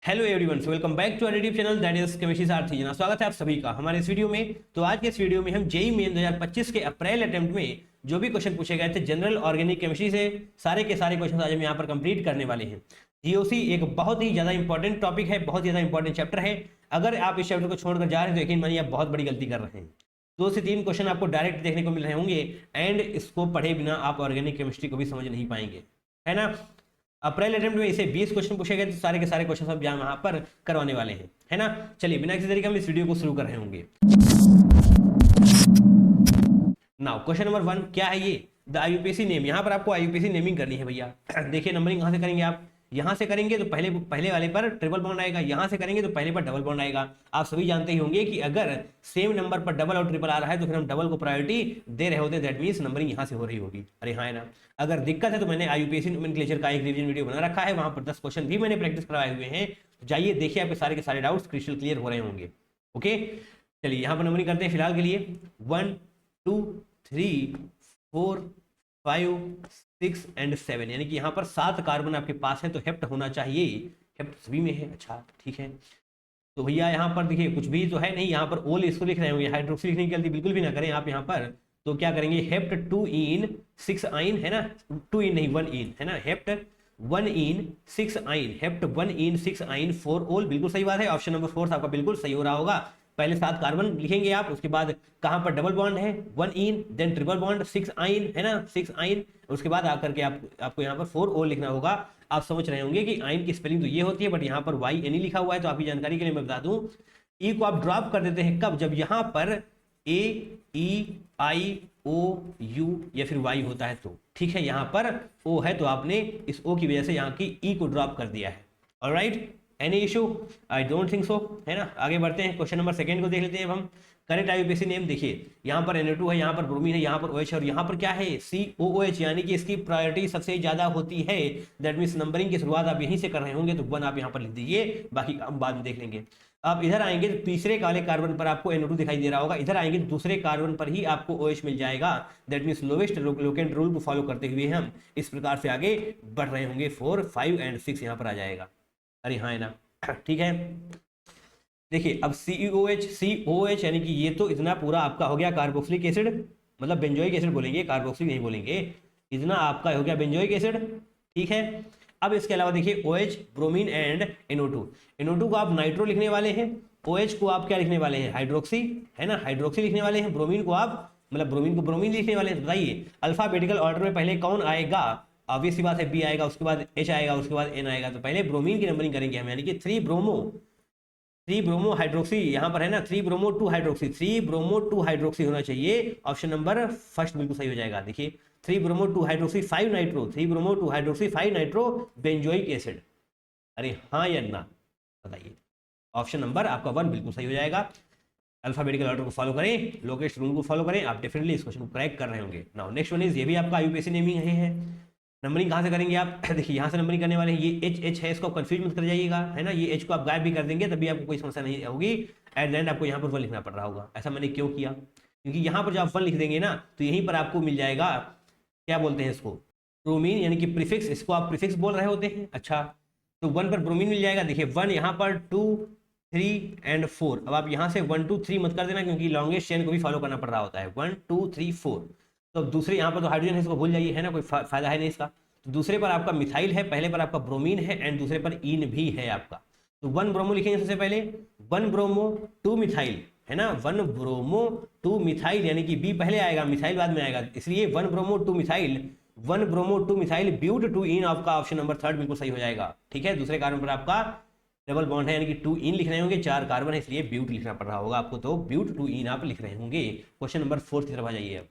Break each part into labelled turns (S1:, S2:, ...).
S1: Hello everyone, welcome back to our YouTube channel that is chemistry Sarathi Jana. स्वागत है आप सभी का हमारे इस वीडियो में। तो आज के इस वीडियो में हम जेईई मेन 2025 के अप्रैल अटेम्प्ट में जो भी क्वेश्चन पूछे गए थे जनरल ऑर्गेनिक केमिस्ट्री से, सारे के सारे क्वेश्चन आज हम यहाँ पर कंप्लीट करने वाले हैं। जीओसी एक बहुत ही ज्यादा इंपॉर्टेंट टॉपिक है, बहुत ज्यादा इंपॉर्टेंट चैप्टर है। अगर आप इस चैप्टर को छोड़कर जा रहे हैं तो यकीन मानिए आप बहुत बड़ी गलती कर रहे हैं। 2 से 3 क्वेश्चन आपको डायरेक्ट देखने को मिल रहे होंगे एंड इसको पढ़े बिना आप ऑर्गेनिक केमिस्ट्री को भी समझ नहीं पाएंगे, है ना। अप्रैल अटेम्प्ट में इसे 20 क्वेश्चन पूछे गए तो सारे के सारे क्वेश्चन सब यहाँ पर करवाने वाले हैं, है ना। चलिए बिना किसी तरीके हम इस वीडियो को शुरू कर रहे होंगे। नाउ क्वेश्चन नंबर 1 क्या है ये, द आईयूपीएसी नेम। यहाँ पर आपको आईयूपीएसी नेमिंग करनी है भैया। देखिए नंबरिंग कहाँ से करेंगे आप, यहाँ से करेंगे तो पहले वाले पर ट्रिपल बॉन्ड आएगा, यहाँ से करेंगे तो पहले पर डबल बॉन्ड आएगा। आप सभी जानते ही होंगे कि अगर सेम नंबर पर डबल और ट्रिपल आ रहा है तो फिर हम डबल को प्रायोरिटी दे रहे होते, दैट मीन्स नंबरिंग यहाँ से हो रही होगी। अरे हाँ है ना। अगर दिक्कत है तो मैंने आईयूपीएसी नोमेनक्लेचर का एक रिवीजन वीडियो बना रखा है, वहां पर 10 क्वेश्चन भी मैंने प्रैक्टिस करवाए हुए हैं। जाइए देखिए, आपके सारे के सारे डाउट्स क्रिस्टल क्लियर हो रहे होंगे। ओके चलिए यहाँ पर नंबरिंग करते हैं फिलहाल के लिए। 1 2 3 4 5 6 एंड 7, यानी कि यहाँ पर 7 कार्बन आपके पास है तो हेप्ट होना चाहिए। हेप्ट सभी में है, अच्छा ठीक है। तो भैया यहाँ पर देखिए कुछ भी तो है नहीं, यहाँ पर ओल इसको लिख रहे होंगे, हाइड्रोक्सी लिखने की गलती बिल्कुल भी ना करें आप यहाँ पर। तो क्या करेंगे, हेप्ट 2 इन 6 आइन, है ना। 2 इन नहीं 1 इन, है ना। हेप्ट 1 इन 6 आइन, हेप्ट 1 इन 6 आइन 4 ओल, बिल्कुल सही बात है। ऑप्शन नंबर 4 आपका बिल्कुल सही हो रहा होगा। पहले 7 कार्बन लिखेंगे आप, उसके बाद कहां पर डबल बॉन्ड है 1 इन, देन ट्रिपल बॉन्ड 6 आइन, है ना 6 आइन। उसके बाद आकर के आपको यहाँ पर 4 ओल लिखना होगा। आप समझ रहे होंगे कि आइन की स्पेलिंग तो ये होती है, बट यहाँ पर वाई एन लिखा हुआ है। तो आपकी जानकारी के लिए मैं बता दूं, ई को आप ड्रॉप कर देते हैं कब, जब यहाँ पर ए ई आई ओ यू या फिर वाई होता है तो, ठीक है। यहाँ पर ओ है तो आपने इस ओ की वजह से यहाँ की ई को ड्रॉप कर दिया है। Alright, any issue? I don't think so, है ना। आगे बढ़ते हैं, क्वेश्चन नंबर 2 को देख लेते हैं अब हम। करेक्ट आईयूपीएसी नेम देखिए, यहाँ पर NO2 है, यहाँ पर ब्रोमीन है, यहाँ पर OH है और यहाँ पर क्या है COOH, यानी कि इसकी प्रायोरिटी सबसे ज्यादा होती है। दैट मीन्स नंबरिंग की शुरुआत आप यहीं से कर रहे होंगे तो 1 आप यहाँ पर लिख दीजिए, बाकी हम बाद में देख लेंगे। आप इधर आएंगे तो तीसरे वाले कार्बन पर आपको NO2 दिखाई दे रहा होगा, इधर आएंगे तो दूसरे कार्बन पर ही आपको OH मिल जाएगा। That means lowest locant rule को फॉलो करते हुए हम इस प्रकार से आगे बढ़ रहे होंगे। 4 5 एंड 6 यहाँ पर आ जाएगा। अरे हाँ है ना, ठीक है। देखिए अब COH यानी कि ये तो इतना पूरा आपका हो गया कार्बोक्सिलिक एसिड, मतलब बेंजोइक एसिड बोलेंगे, कार्बोक्सिलिक नहीं बोलेंगे। इतना आपका हो गया बेंजोइक एसिड, ठीक है। अब इसके अलावा देखिए OH, ब्रोमीन एंड NO2 को आप नाइट्रो लिखने वाले हैं, OH को आप क्या लिखने वाले हैं, हाइड्रोक्सी, है ना, हाइड्रोक्सी लिखने वाले हैं। ब्रोमीन को आप मतलब ब्रोमीन को ब्रोमीन लिखने वाले हैं। बताइए अल्फाबेटिकल ऑर्डर में पहले कौन आएगा, ऑब्वियस सी बात है B आएगा, उसके बाद H आएगा, उसके बाद N आएगा। तो पहले ब्रोमीन की नंबरिंग करेंगे हम, यानी कि 3 ब्रोमो हाइड्रोक्सी, यहाँ पर है ना 3 ब्रोमो 2 हाइड्रोक्सी, 3 ब्रोमो 2 हाइड्रोक्सी होना चाहिए। ऑप्शन नंबर फर्स्ट बिल्कुल सही हो जाएगा। देखिए 3 bromo 2 hydroxy 5 nitro, 3 bromo 2 hydroxy 5 nitro benzoic acid. अरे हाँ या ना बताइए, ऑप्शन नंबर आपका 1 बिल्कुल सही हो जाएगा। अल्फाबेटिकल ऑर्डर को फॉलो करें, लोकेस्ट रूल को फॉलो करें, आप डेफिनेटली इस क्वेश्चन को क्रैक कर रहे होंगे। नाउ नेक्स्ट वन इज, ये भी आपका आईयूपीएसी नेमिंग है। नंबरिंग कहाँ से करेंगे आप, देखिए यहाँ से नंबरिंग करने वाले हैं। ये एच है, इसको कंफ्यूज मत कर जाइएगा, है ना। ये एच को आप गायब भी कर देंगे तभी आपको कोई समस्या नहीं होगी। एट द एंड आपको यहाँ पर 1 लिखना पड़ रहा होगा। ऐसा मैंने क्यों किया, क्योंकि यहाँ पर जब आप 1 लिख देंगे ना तो यहीं पर आपको मिल जाएगा, क्या बोलते हैं इसको, ब्रोमीन, यानी कि प्रीफिक्स, इसको आप प्रीफिक्स बोल रहे होते हैं। अच्छा तो 1 पर ब्रोमीन मिल जाएगा। देखिए 1 यहाँ पर 2 3 एंड 4। अब आप यहाँ से 1 2 3 मत कर देना, क्योंकि लॉन्गेस्ट चेन को भी फॉलो करना पड़ रहा होता है। 1 2 3 4। तो दूसरे यहाँ पर तो हाइड्रोजन है, इसको भूल जाइए, है ना, कोई फायदा है नहीं इसका। तो दूसरे पर आपका मिथाइल है, पहले पर आपका ब्रोमीन है एंड दूसरे पर इन भी है आपका। तो 1 ब्रोमो लिखेंगे सबसे पहले, 1 ब्रोमो 2 मिथाइल, है ना, 1 ब्रोमो 2 मिथाइल, यानी कि बी पहले आएगा मिथाइल बाद में आएगा, इसलिए 1 bromo 2 methyl, 1 bromo 2 methyl but 2 ene, आपका ऑप्शन नंबर 3 बिल्कुल सही हो जाएगा। ठीक है, दूसरे कार्बन पर आपका डबल बॉन्ड है, यानी कि 2 इन लिख रहे होंगे, 4 कार्बन है इसलिए ब्यूट लिखना पड़ रहा होगा आपको, तो ब्यूट 2 इन आप लिख रहे होंगे। क्वेश्चन नंबर 4 की तरफ आ जाइए। अब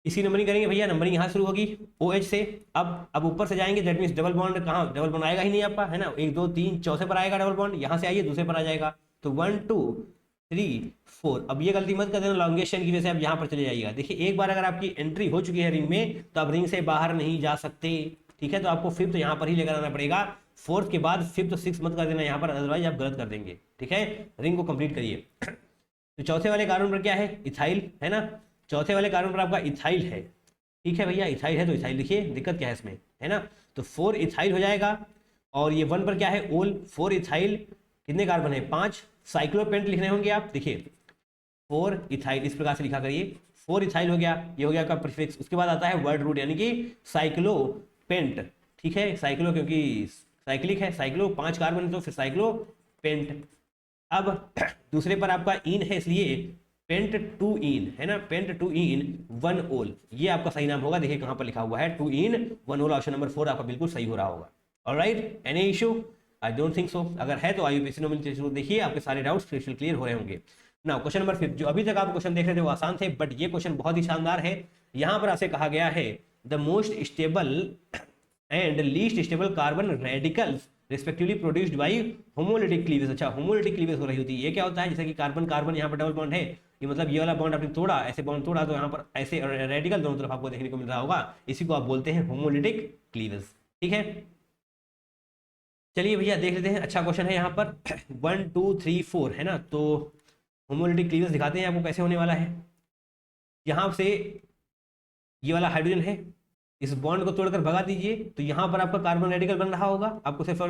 S1: इसी नंबरिंग करेंगे भैया, नंबरिंग यहाँ शुरू होगी OH से। अब ऊपर से जाएंगे, दैट मीन्स डबल बॉन्ड, कहाँ डबल बॉन्ड आएगा ही नहीं आपका, है ना। 1 2 3 चौथे पर आएगा डबल बॉन्ड, यहाँ से आइए दूसरे पर आ जाएगा। तो 1 2 3 4। अब ये गलती मत कर देना लॉन्गेस्ट चेन की वजह से, अब यहाँ पर चले जाइएगा। देखिए एक बार अगर आपकी एंट्री हो चुकी है रिंग में तो आप रिंग से बाहर नहीं जा सकते, ठीक है। तो आपको 5th यहाँ पर ही लेकर आना पड़ेगा, 4th के बाद 5th 6th मत कर देना यहाँ पर, अदरवाइज आप गलत कर देंगे, ठीक है। रिंग को कंप्लीट करिए। तो चौथे वाले कार्बन पर क्या है, इथाइल, है ना। चौथे वाले कार्बन पर आपका इथाइल है, ठीक है भैया, इथाइल है तो इथाइल लिखिए, दिक्कत क्या है इसमें, है ना। तो 4 इथाइल हो जाएगा। और ये 1 पर क्या है, ओल। 4 इथाइल, कितने कार्बन है, 5। साइक्लोपेंट लिखने होंगे आप, देखिए 4 इथाइल इस प्रकार से लिखा करिए, 4 इथाइल हो गया, ये हो गया आपका प्रीफिक्स। उसके बाद आता है वर्ड रूट यानी कि साइक्लोपेंट, ठीक है, साइक्लो क्योंकि साइक्लिक है, साइक्लो 5 कार्बन तो फिर साइक्लोपेंट। अब दूसरे पर आपका इन है, इसलिए पेंट टू इन है ना, पेंट टू इन 1 ओल, ये आपका सही नाम होगा। देखिए कहां पर लिखा हुआ है 2 इन 1 ओल, ऑप्शन नंबर 4 आपका बिल्कुल सही हो रहा होगा। Alright, any issue? I don't think so. अगर है तो आईयूपीएसी नोमेनक्लेचर देखिए, आपके सारे डाउट्स क्रिस्टल क्लियर हो रहे होंगे। ना क्वेश्चन नंबर 5, जो अभी तक आप क्वेश्चन देख रहे थे वो आसान थे, बट ये क्वेश्चन बहुत ही शानदार है। यहां पर आपसे कहा गया है the most stable and least stable carbon radicals respectively produced by homolytic cleavage. अच्छा, होमोलिटिक क्लीवेज हो रही होती है, ये क्या होता है, जैसे कि कार्बन कार्बन यहाँ पर डबल बॉन्ड है, ये मतलब ये वाला बॉन्ड आपने तोड़ा, ऐसे बॉन्ड तोड़ा तो यहाँ पर ऐसे रेडिकल दोनों तरफ आपको देखने को मिल रहा होगा, इसी को आप बोलते हैं होमोलिटिक क्लीवेज, ठीक है। चलिए भैया देख लेते हैं, अच्छा क्वेश्चन है यहाँ पर 1 2 3 4 है ना, तो होमोलिटिक क्लीवेज दिखाते हैं आपको कैसे होने वाला है। यहाँ से ये वाला हाइड्रोजन है, इस बॉन्ड को तोड़कर भगा दीजिए, तो यहाँ पर आपका कार्बन रेडिकल बन रहा होगा, आपको सिर्फ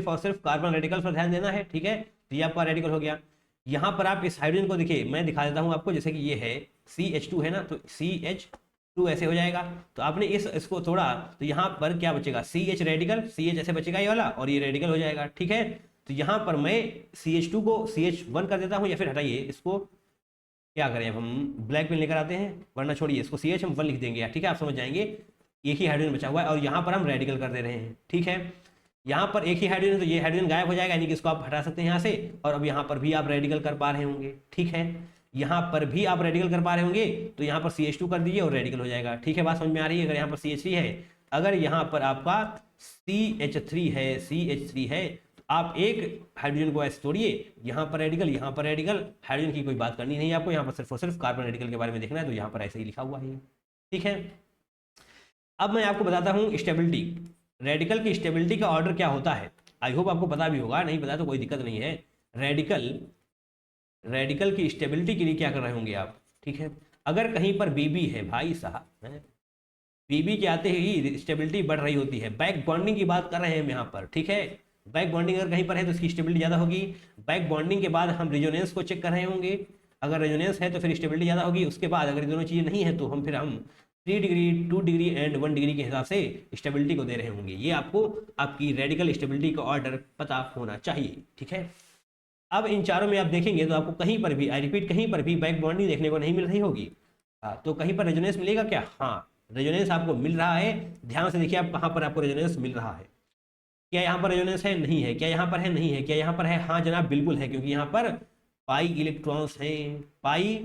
S1: और सिर्फ कार्बन रेडिकल पर ध्यान देना है, ठीक है। तो ये आपका रेडिकल हो गया। यहाँ पर आप इस हाइड्रोजन को देखिए, मैं दिखा देता हूँ आपको, जैसे कि ये है CH2 है ना, तो CH2 ऐसे हो जाएगा। तो आपने इसको तोड़ा तो यहाँ पर क्या बचेगा, CH रेडिकल, CH ऐसे बचेगा ये वाला, और ये रेडिकल हो जाएगा, ठीक है। तो यहाँ पर मैं CH2 को CH1 कर देता हूँ, या फिर हटाइए इसको, क्या करें, अब हम ब्लैक पेन लेकर आते हैं, वरना छोड़िए इसको CH हम 1 लिख देंगे, ठीक है, आप समझ जाएंगे। एक ही हाइड्रोजन बचा हुआ है और यहाँ पर हम रेडिकल कर दे रहे हैं, ठीक है। यहाँ पर एक ही हाइड्रोजन, तो ये हाइड्रोजन गायब हो जाएगा, यानी कि इसको आप हटा सकते हैं यहाँ से, और अब यहाँ पर भी आप रेडिकल कर पा रहे होंगे, ठीक है। यहाँ पर भी आप रेडिकल कर पा रहे होंगे, तो यहाँ पर CH2 कर दीजिए और रेडिकल हो जाएगा, ठीक है। बात समझ में आ रही है? अगर यहाँ पर CH3 है, अगर यहाँ पर आपका CH3 है, तो आप एक हाइड्रोजन को ऐसे तोड़िए, यहाँ पर रेडिकल, यहाँ पर रेडिकल, हाइड्रोजन की कोई बात करनी नहीं है आपको, यहाँ पर सिर्फ और सिर्फ कार्बन रेडिकल के बारे में देखना है, तो यहाँ पर ऐसे ही लिखा हुआ है, ठीक है। अब मैं आपको बताता हूँ स्टेबिलिटी, रेडिकल की स्टेबिलिटी का ऑर्डर क्या होता है। आई होप आपको पता भी होगा, नहीं पता तो कोई दिक्कत नहीं है। रेडिकल की स्टेबिलिटी के लिए क्या कर रहे होंगे आप, ठीक है। अगर कहीं पर बीबी है भाई साहब, बीबी के आते ही स्टेबिलिटी बढ़ रही होती है। बैक बॉन्डिंग की बात कर रहे हैं हम यहाँ पर, ठीक है। बैक बॉन्डिंग अगर कहीं पर है तो इसकी स्टेबिलिटी ज़्यादा होगी। बैक बॉन्डिंग के बाद हम रेजोनेंस को चेक कर रहे होंगे, अगर रेजोनेंस है तो फिर स्टेबिलिटी ज़्यादा होगी। उसके बाद अगर दोनों चीज़ें नहीं है तो हम 3 डिग्री 2 डिग्री एंड 1 डिग्री के हिसाब से स्टेबिलिटी को दे रहे होंगे। ये आपको आपकी रेडिकल स्टेबिलिटी का ऑर्डर पता होना चाहिए, ठीक है। अब इन चारों में आप देखेंगे तो आपको कहीं पर भी, आई रिपीट, कहीं पर भी बैक बॉन्डिंग देखने को नहीं मिल रही होगी। तो कहीं पर रेजोनेंस मिलेगा क्या? हाँ, रेजोनेंस आपको मिल रहा है। ध्यान से देखिए आप कहाँ पर आपको रेजोनेंस मिल रहा है। क्या यहाँ पर रेजोनेंस है? नहीं है। क्या यहाँ पर है? नहीं है। क्या यहाँ पर है? हाँ जनाब बिल्कुल है, क्योंकि यहाँ पर पाई इलेक्ट्रॉन्स हैं, पाई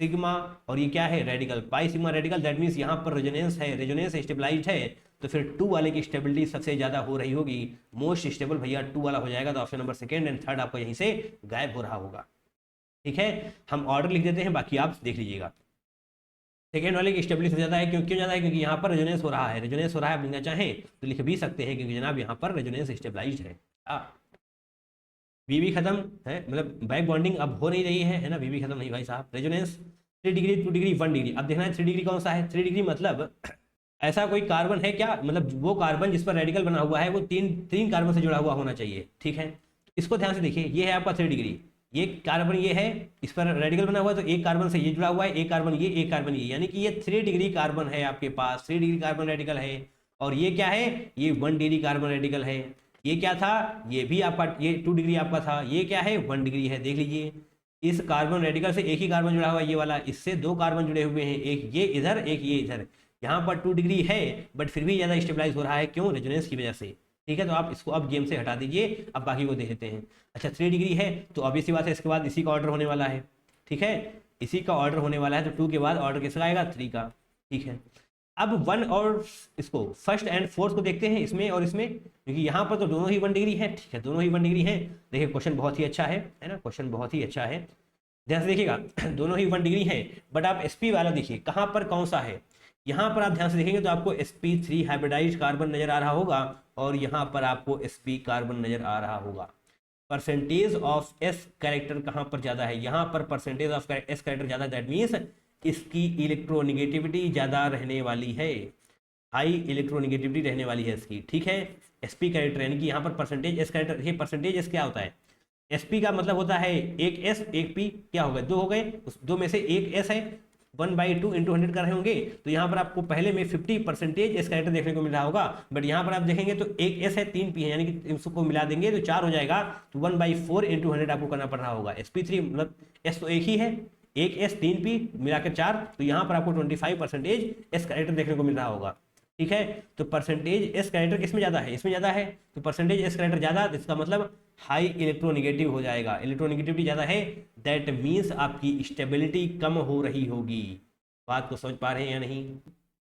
S1: सिग्मा, और ये क्या है, radical, pi sigma radical. That means यहाँ पर रेजोनेंस है, रेजोनेंस स्टेबलाइज्ड है, तो फिर 2 वाले की स्टेबिलिटी सबसे ज्यादा हो रही होगी। मोस्ट स्टेबल भैया 2 वाला हो जाएगा, तो ऑप्शन नंबर 2 एंड 3 आपको यहीं से गायब हो रहा होगा, ठीक है। हम ऑर्डर लिख देते हैं, बाकी आप देख लीजिएगा। सेकेंड वाले की स्टेबिलिटी ज्यादा है, क्यों ज्यादा है? क्योंकि यहाँ पर रेजोनेंस हो रहा है, रेजोनेंस हो रहा है, आप लिखना चाहें तो लिख भी सकते हैं, क्योंकि जनाब यहाँ पर रेजोनेंस स्टेबलाइज्ड है। बीबी खत्म है, मतलब बैक बॉन्डिंग अब हो नहीं रही है ना, बीबी खत्म नहीं भाई साहब। Resonance 3 degree 2 degree 1 degree. अब देखना है 3 डिग्री कौन सा है। 3 डिग्री मतलब ऐसा कोई कार्बन है क्या, मतलब वो कार्बन जिस पर रेडिकल बना हुआ है वो तीन कार्बन से जुड़ा हुआ होना चाहिए, ठीक है। इसको ध्यान से देखिए, ये है आपका 3 डिग्री, ये कार्बन ये है, इस पर रेडिकल बना हुआ है, तो एक कार्बन से ये जुड़ा हुआ है, एक कार्बन ये, एक कार्बन ये, यानी कि ये 3 डिग्री कार्बन है आपके पास, 3 डिग्री कार्बन रेडिकल है। और ये क्या है? ये 1 डिग्री कार्बन रेडिकल है। ये क्या था? ये भी आपका, ये 2 डिग्री आपका था। ये क्या है? 1 डिग्री है। देख लीजिए, इस कार्बन रेडिकल से एक ही कार्बन जुड़ा हुआ है, ये वाला, इससे 2 कार्बन जुड़े हुए हैं, एक ये इधर, एक ये इधर। यहाँ पर 2 डिग्री है, बट फिर भी ज़्यादा स्टेबलाइज हो रहा है, क्यों? रेजोनेंस की वजह से, ठीक है। तो आप इसको अब गेम से हटा दीजिए, अब बाकी को देख लेते हैं। अच्छा 3 डिग्री है, तो ऑब्वियस सी बात है, इसके बाद इसी का ऑर्डर होने वाला है, ठीक है। इसी का ऑर्डर होने वाला है, तो 2 के बाद ऑर्डर किसका आएगा? 3 का, ठीक है। अब 1 और इसको फर्स्ट एंड फोर्थ को देखते हैं, इसमें और इसमें, क्योंकि यहाँ पर तो दोनों ही 1 डिग्री है, ठीक है, दोनों ही 1 डिग्री है। देखिए क्वेश्चन बहुत ही अच्छा है ना, क्वेश्चन बहुत ही अच्छा है, ध्यान से देखिएगा। दोनों ही 1 डिग्री है, बट आप sp वाला देखिए कहाँ पर कौन सा है। यहाँ पर आप ध्यान से देखेंगे तो आपको sp3 हाइब्रिडाइज्ड कार्बन नजर आ रहा होगा, और यहाँ पर आपको sp कार्बन नजर आ रहा होगा। परसेंटेज ऑफ s कैरेक्टर कहाँ पर ज़्यादा है? यहाँ पर परसेंटेज ऑफ s कैरेक्टर ज़्यादा, दैट मीन्स इसकी इलेक्ट्रोनिगेटिविटी ज़्यादा रहने वाली है। हाई इलेक्ट्रोनेगेटिविटी रहने वाली है इसकी, ठीक है। sp कैरेक्टर यानी कि यहाँ पर परसेंटेज s कैरेक्टर, ये परसेंटेज s क्या होता है, sp का मतलब होता है एक s एक p, क्या हो गए, दो हो गए, उस दो में से एक s है, 1/2 इंटू 100 कर रहे होंगे, तो यहाँ पर आपको पहले में 50% एस कैरेक्टर देखने को मिल रहा होगा, बट यहाँ पर आप देखेंगे तो एक एस है, 3 पी है, यानी कि इसको मिला देंगे तो 4 हो जाएगा, तो 1/4 इंटू 100 आपको करना पड़ रहा होगा। sp3 मतलब एस तो एक ही है, एक एस 3 पी मिलाकर 4, तो यहाँ पर आपको 25% एस कैरेक्टर देखने को मिल रहा होगा, ठीक है। तो परसेंटेज एस कैरेक्टर किसमें ज़्यादा है, इसमें ज़्यादा है, तो परसेंटेज एस कैरेक्टर ज़्यादा, तो इसका मतलब हाई इलेक्ट्रोनेगेटिव हो जाएगा, इलेक्ट्रोनेगेटिविटी ज़्यादा है, दैट मीन्स आपकी स्टेबिलिटी कम हो रही होगी। बात को समझ पा रहे हैं या नहीं,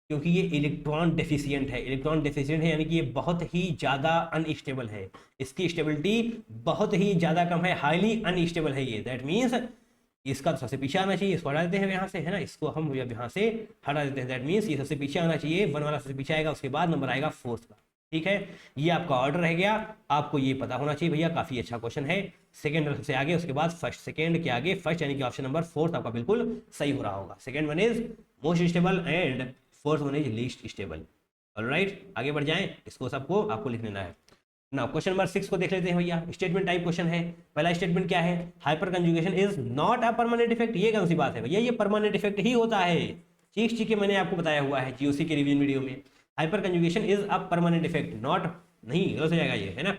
S1: क्योंकि ये इलेक्ट्रॉन डेफिशिएंट है, इलेक्ट्रॉन डेफिशिएंट है यानी कि ये बहुत ही ज़्यादा अनस्टेबल है, इसकी स्टेबिलिटी बहुत ही ज़्यादा कम है, हाईली अनस्टेबल है ये, दैट मीन्स इसका तो सबसे पीछे आना चाहिए, इसको हटा देते हैं यहाँ से, है ना, इसको हम यहाँ से हटा देते हैं, दैट मीन्स ये सबसे पीछे आना चाहिए, 1 वाला सबसे पीछे आएगा, उसके बाद नंबर आएगा 4th का, ठीक है। ये आपका ऑर्डर रह गया, आपको ये पता होना चाहिए भैया, काफ़ी अच्छा क्वेश्चन है। सेकंड सबसे आगे, उसके बाद फर्स्ट, सेकंड के आगे फर्स्ट, यानी कि ऑप्शन नंबर 4th आपका बिल्कुल सही हो रहा होगा। Second one is most stable and 4th one is least stable. Alright, आगे बढ़ जाएं, इसको सबको आपको लिख लेना है। नाउ क्वेश्चन नंबर 6 को देख लेते हैं भैया, स्टेटमेंट टाइप क्वेश्चन है। पहला स्टेटमेंट क्या है, hyper conjugation is not a permanent effect. ये कौन सी बात है भैया, ये परमानेंट इफेक्ट ही होता है, चीख के मैंने आपको बताया हुआ है जीओसी के रिवीजन वीडियो में, hyperconjugation is a permanent effect, not, नहीं गलत हो जाएगा ये, है ना।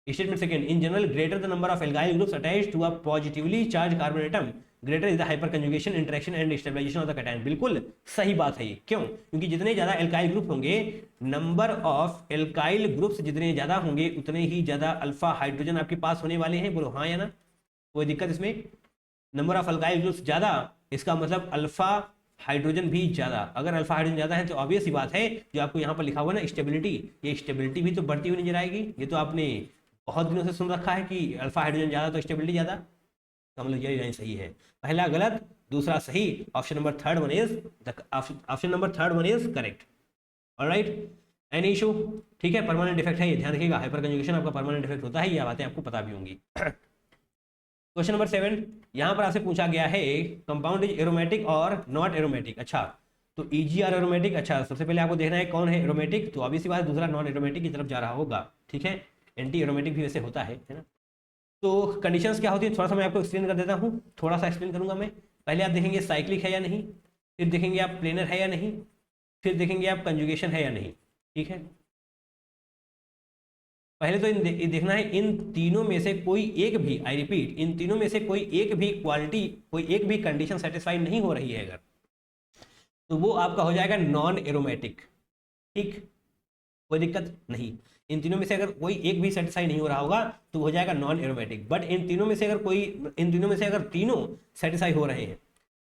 S1: Statement second, in general greater the number of alkyl groups attached to a positively charge carbon atom greater is the hyperconjugation interaction and stabilization of the cation. बिल्कुल सही बात है ये, क्यों, क्योंकि जितने ज्यादा एल्काइल ग्रुप होंगे, नंबर ऑफ एल्काइल ग्रुप्स जितने ज्यादा होंगे उतने ही ज्यादा अल्फा हाइड्रोजन आपके पास होने वाले हैं। बोलो हाँ या ना, कोई दिक्कत इसमें, नंबर ऑफ एल्काइल ग्रुप्स ज्यादा, इसका मतलब अल्फा हाइड्रोजन भी ज्यादा, अगर अल्फा हाइड्रोजन ज्यादा है तो ऑब्वियस सी बात है, जो आपको यहाँ पर लिखा हुआ है ना स्टेबिलिटी, ये स्टेबिलिटी भी तो बढ़ती हुई नजर आएगी। ये तो आपने बहुत दिनों से सुन रखा है कि अल्फा हाइड्रोजन ज्यादा तो स्टेबिलिटी ज्यादा, तो मतलब ये लाइन सही है, पहला गलत दूसरा सही, option number third one is correct. Alright, any issue, ठीक है, परमानेंट इफेक्ट है ये, ध्यान रखिएगा, हाइपर कंजुगेशन आपका परमानेंट इफेक्ट होता है, ये बातें आपको पता भी होंगी। क्वेश्चन नंबर 7, यहाँ पर आपसे पूछा गया है कंपाउंड इज एरोमेटिक और नॉट एरोमेटिक। अच्छा, तो ईजी और एरोमेटिक, अच्छा सबसे पहले आपको देखना है कौन है एरोमेटिक, तो ऑब्वियस सी बात है दूसरा नॉन एरोमेटिक की तरफ जा रहा होगा, ठीक है, एंटी एरोमेटिक भी वैसे होता है ना। तो कंडीशंस क्या होती है, थोड़ा सा मैं आपको एक्सप्लेन कर देता हूँ, थोड़ा सा एक्सप्लेन करूंगा मैं। पहले आप देखेंगे साइक्लिक है या नहीं, फिर देखेंगे आप प्लेनर है या नहीं, फिर देखेंगे आप कंजुगेशन है या नहीं, ठीक है। पहले तो देखना है इन तीनों में से कोई एक भी, आई रिपीट, इन तीनों में से कोई एक भी क्वालिटी, कोई एक भी कंडीशन सेटिस्फाई नहीं हो रही है अगर, तो वो आपका हो जाएगा नॉन एरोमेटिक, ठीक, कोई दिक्कत नहीं। इन तीनों में से अगर कोई एक भी सेटिस्फाई नहीं हो रहा होगा तो हो जाएगा नॉन एरोमेटिक, बट इन तीनों में से अगर तीनों सेटिस्फाई हो रहे हैं,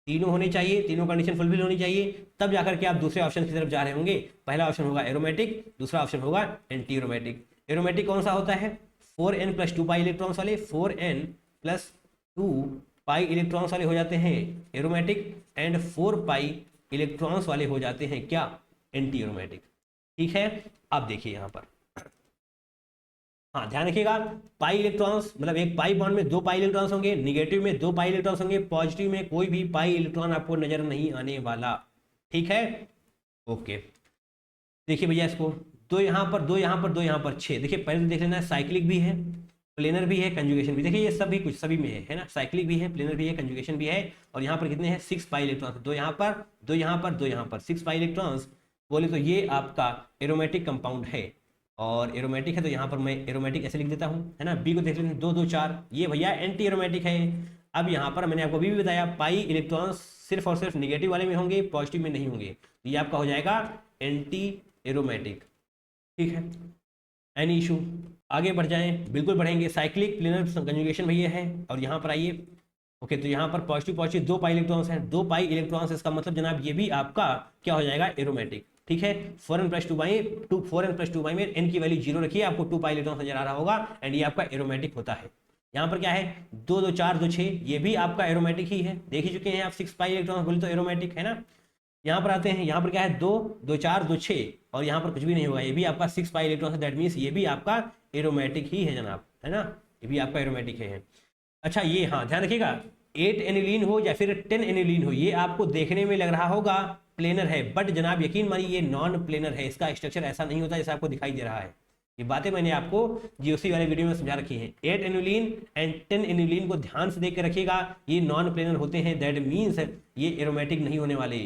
S1: तीनों होने चाहिए, तीनों कंडीशन फुलफिल होनी चाहिए, तब जाकर के आप दूसरे ऑप्शन की तरफ जा रहे होंगे। पहला ऑप्शन होगा एरोमेटिक, दूसरा ऑप्शन होगा एंटी एरोमेटिक। एरोमेटिक कौन सा होता है, 4n+2 पाई इलेक्ट्रॉन्स वाले, 4n+2 पाई इलेक्ट्रॉन्स वाले हो जाते हैं एरोमेटिक, एंड 4 पाई इलेक्ट्रॉन्स वाले हो जाते हैं क्या, एंटी एरोमेटिक, ठीक है। अब देखिए यहाँ पर, हाँ ध्यान रखिएगा, पाई इलेक्ट्रॉन्स मतलब एक पाई बॉन्ड में 2 पाई इलेक्ट्रॉन्स होंगे, निगेटिव में 2 पाई इलेक्ट्रॉन्स होंगे, पॉजिटिव में कोई भी पाई इलेक्ट्रॉन आपको नजर नहीं आने वाला, ठीक है, ओके। देखिए भैया इसको, 2 यहाँ पर 2 यहाँ पर 2 यहाँ पर 6, देखिए पहले तो देख लेना है, साइक्लिक भी है, प्लेनर भी है, कंजुगेशन भी, देखिए ये सभी कुछ सभी में है ना, साइक्लिक भी है, प्लेनर भी है, कंजुगेशन भी है, और यहाँ पर कितने हैं 6 पाई इलेक्ट्रॉन्स, 2 यहाँ पर 2 यहाँ पर 2 यहाँ पर 6 पाई इलेक्ट्रॉन्स, बोले तो ये आपका एरोमेटिक कंपाउंड है, और एरोमेटिक है तो यहाँ पर मैं एरोमेटिक ऐसे लिख देता हूँ, है ना। बी को देख लेते हैं 2 2 4, ये भैया एंटी एरोमेटिक है। अब यहाँ पर मैंने आपको अभी भी बताया पाई इलेक्ट्रॉन्स सिर्फ और सिर्फ निगेटिव वाले में होंगे, पॉजिटिव में नहीं होंगे, तो ये आपका हो जाएगा एंटी एरोमेटिक, ठीक है। एनी इशू, आगे बढ़ जाएं, बिल्कुल बढ़ेंगे, साइक्लिक प्लेनर कंजुगेशन भैया है, और यहाँ पर आइए, ओके, तो यहाँ पर पॉजिटिव पॉजिटिव 2 पाई इलेक्ट्रॉन्स हैं, 2 पाई इलेक्ट्रॉन्स, इसका मतलब जनाब ये भी आपका क्या हो जाएगा एरोमेटिक, ठीक है। 4n+2 बाई में n की वैल्यू 0 रखिए, आपको 2 पाई इलेक्ट्रॉन नजर आ रहा होगा, एंड ये आपका एरोमेटिक होता है। यहाँ पर क्या है 2 2 4 2 6, ये भी आपका एरोमेटिक ही है, देख ही चुके हैं आप, 6 पाई इलेक्ट्रॉन बोले तो एरोमेटिक है ना। यहाँ पर आते हैं, यहाँ पर क्या है 2 2 4 2 6, और यहाँ पर कुछ भी नहीं होगा, ये भी आपका 6 पाई इलेक्ट्रॉन है, दैट मीन्स ये भी आपका एरोमेटिक ही है जनाब, है ना, ये भी आपका एरोमेटिक है। अच्छा ये हाँ ध्यान रखिएगा, 8 एनिलीन हो या फिर 10 एनिलीन हो, ये आपको देखने में लग रहा होगा प्लेनर है, बट जनाब यकीन मानिए ये नॉन प्लेनर है, इसका स्ट्रक्चर ऐसा नहीं होता जैसा आपको दिखाई दे रहा है। ये बातें मैंने आपको जीओसी वाले वीडियो में समझा रखी हैं। 8 एनुलिन एंड 10 एनुलिन को ध्यान से देख के रखिएगा, ये नॉन प्लेनर होते हैं, दैट मीन्स ये एरोमेटिक नहीं होने वाले।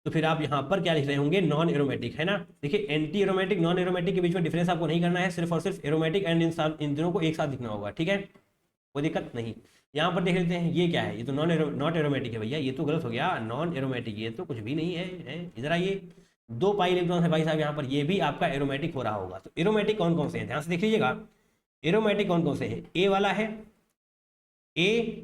S1: तो फिर आप यहाँ पर क्या लिख रहे होंगे, नॉन एरोमेटिक, है ना। देखिए एंटी एरोमेटिक नॉन एरोमेटिक के बीच में डिफरेंस आपको नहीं करना है, सिर्फ और सिर्फ एरोमेटिक एंड इन दोनों को एक साथ लिखना होगा, ठीक है, कोई दिक्कत नहीं। यहाँ पर देख लेते हैं ये क्या है, ये तो नॉट एरोमेटिक है भैया, ये तो गलत हो गया, नॉन एरोमेटिक ये तो कुछ भी नहीं है, इधर आइए, 2 पाई इलेक्ट्रॉन है भाई साहब यहाँ पर, ये भी आपका एरोमेटिक हो रहा होगा। तो एरोमेटिक कौन कौन से हैं, ध्यान से देख लीजिएगा, एरोमेटिक कौन कौन से हैं, ए वाला है, ACDEH,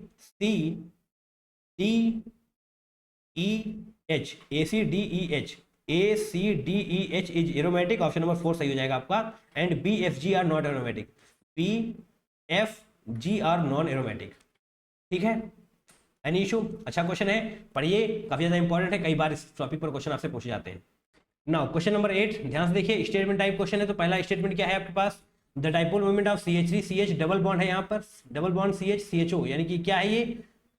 S1: ACDEH is aromatic, option number 4 सही हो जाएगा आपका। And BFG are not aromatic, BFG are non aromatic, ठीक है। एनी इशू, अच्छा क्वेश्चन है, पढ़िए, काफी ज्यादा इंपॉर्टेंट है, कई बार इस टॉपिक पर क्वेश्चन आपसे पूछे जाते हैं। नाउ क्वेश्चन नंबर 8 ध्यान से देखिए, स्टेटमेंट टाइप क्वेश्चन है। तो पहला स्टेटमेंट क्या है आपके पास, the dipole moment of CH3CH, double bond है यहाँ पर, डबल बॉन्ड CH-CHO, यानी कि क्या है ये,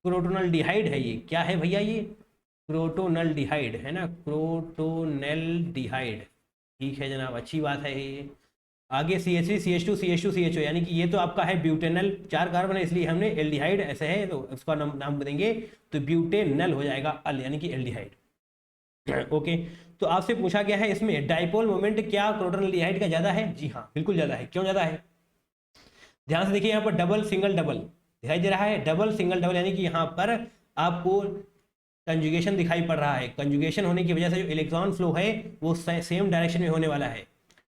S1: क्रोटोनल्डिहाइड है ये, क्या है भैया ये, क्रोटोनल्डिहाइड है ना, क्रोटोनल्डिहाइड, ठीक है जनाब, अच्छी बात है ये। आगे CH3 CH2 CH2 CHO, यानी कि ये तो आपका है ब्यूटेनल, 4 कार्बन है इसलिए हमने एल्डिहाइड ऐसे है तो इसका नाम देंगे तो ब्यूटेनल हो जाएगा अल, यानी कि एल्डिहाइड, ओके। तो आपसे पूछा गया है इसमें डाइपोल मोमेंट क्या क्रोटोनल्डिहाइड का ज्यादा है, जी हाँ बिल्कुल ज्यादा है, क्यों ज्यादा है, ध्यान से देखिए यहाँ पर डबल सिंगल डबल दिखाई दे रहा है, डबल सिंगल डबल, यानी कि यहाँ पर आपको कंजुगेशन दिखाई पड़ रहा है, कंजुगेशन होने की वजह से जो इलेक्ट्रॉन फ्लो है वो सेम डायरेक्शन में होने वाला है।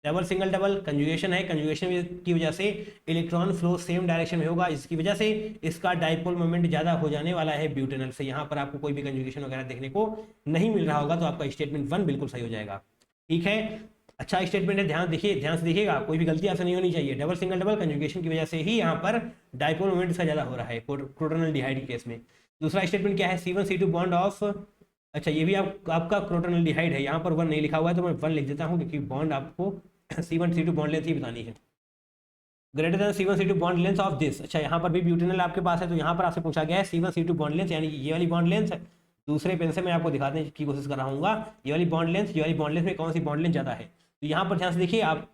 S1: डबल सिंगल डबल कंजुगेशन है, कंजुगेशन की वजह से इलेक्ट्रॉन फ्लो सेम डायरेक्शन में होगा, इसकी वजह से इसका डाइपोल मोमेंट ज्यादा हो जाने वाला है ब्यूटेनल से। यहाँ पर आपको कोई भी कंजुगेशन वगैरह देखने को नहीं मिल रहा होगा, तो आपका स्टेटमेंट 1 बिल्कुल सही हो जाएगा, ठीक है। अच्छा स्टेटमेंट है, ध्यान से देखिएगा, कोई भी गलती आपसे नहीं होनी चाहिए। डबल सिंगल डबल कंजुगेशन की वजह से ही यहाँ पर डाइपोल मोमेंट इसका ज्यादा हो रहा है क्रोटोनल्डिहाइड के केस में। दूसरा स्टेटमेंट क्या है, C1C2 बॉन्ड ऑफ, अच्छा ये भी आपका क्रोटोनल्डिहाइड है, यहाँ पर 1 नहीं लिखा हुआ है तो मैं 1 लिख देता हूँ, क्योंकि बॉन्ड आपको C1C2 बॉन्ड लेंथ ही बतानी है, greater than C1C2 bond length of this. अच्छा यहाँ पर भी ब्यूटेनल आपके पास है, तो यहाँ पर आपसे पूछा गया है C1C2 बॉन्ड लेंथ, यानी कि ये वाली बॉन्ड लेंथ, दूसरे पेन से मैं आपको दिखाने की कोशिश कर रहा हूँ, ये वाली बॉन्ड लेंथ, ये वाली बॉन्ड लेंथ में कौन सी बॉन्ड लेंथ ज्यादा है। तो यहाँ पर ध्यान से देखिए आप,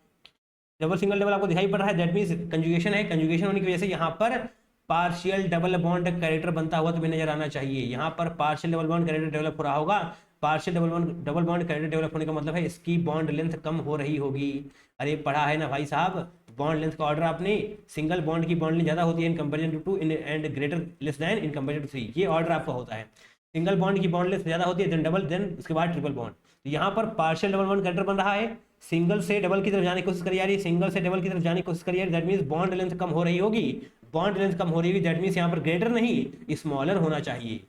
S1: डबल सिंगल डबल आपको दिखाई पड़ रहा है, दैट मीन्स कंजुगेशन है, कंजुगेशन होने की वजह से यहाँ पर पार्शियल डबल बॉन्ड कैरेक्टर बनता हुआ तो भी नजर आना चाहिए। यहाँ पर partial double bond character develop हो रहा होगा, partial double bond character develop होने का मतलब है इसकी बॉन्ड लेंथ कम हो रही होगी। अरे पढ़ा है ना भाई साहब, बॉन्ड लेंथ का ऑर्डर आपने, सिंगल बॉन्ड की बॉन्ड लेंथ ज्यादा होती है in comparison to 2 and greater less than in comparison to 3, ये ऑर्डर आपका होता है। सिंगल बॉन्ड की बॉन्ड लेंथ ज्यादा होती है, देन डबल, देन उसके बाद ट्रिपल बॉन्ड। तो यहाँ पर पार्शियल डबल बॉन्ड कैरेक्टर बन रहा है, सिंगल से डबल की तरफ जाने की कोशिश करी जा रही है, सिंगल से डबल की तरफ जाने की कोशिश करी जा रही है, दैट मीन्स बॉन्ड लेंथ कम हो रही होगी, बॉन्ड लेंथ कम हो रही होगी, दैट मीन्स यहाँ पर ग्रेटर नहीं स्मॉलर होना चाहिए,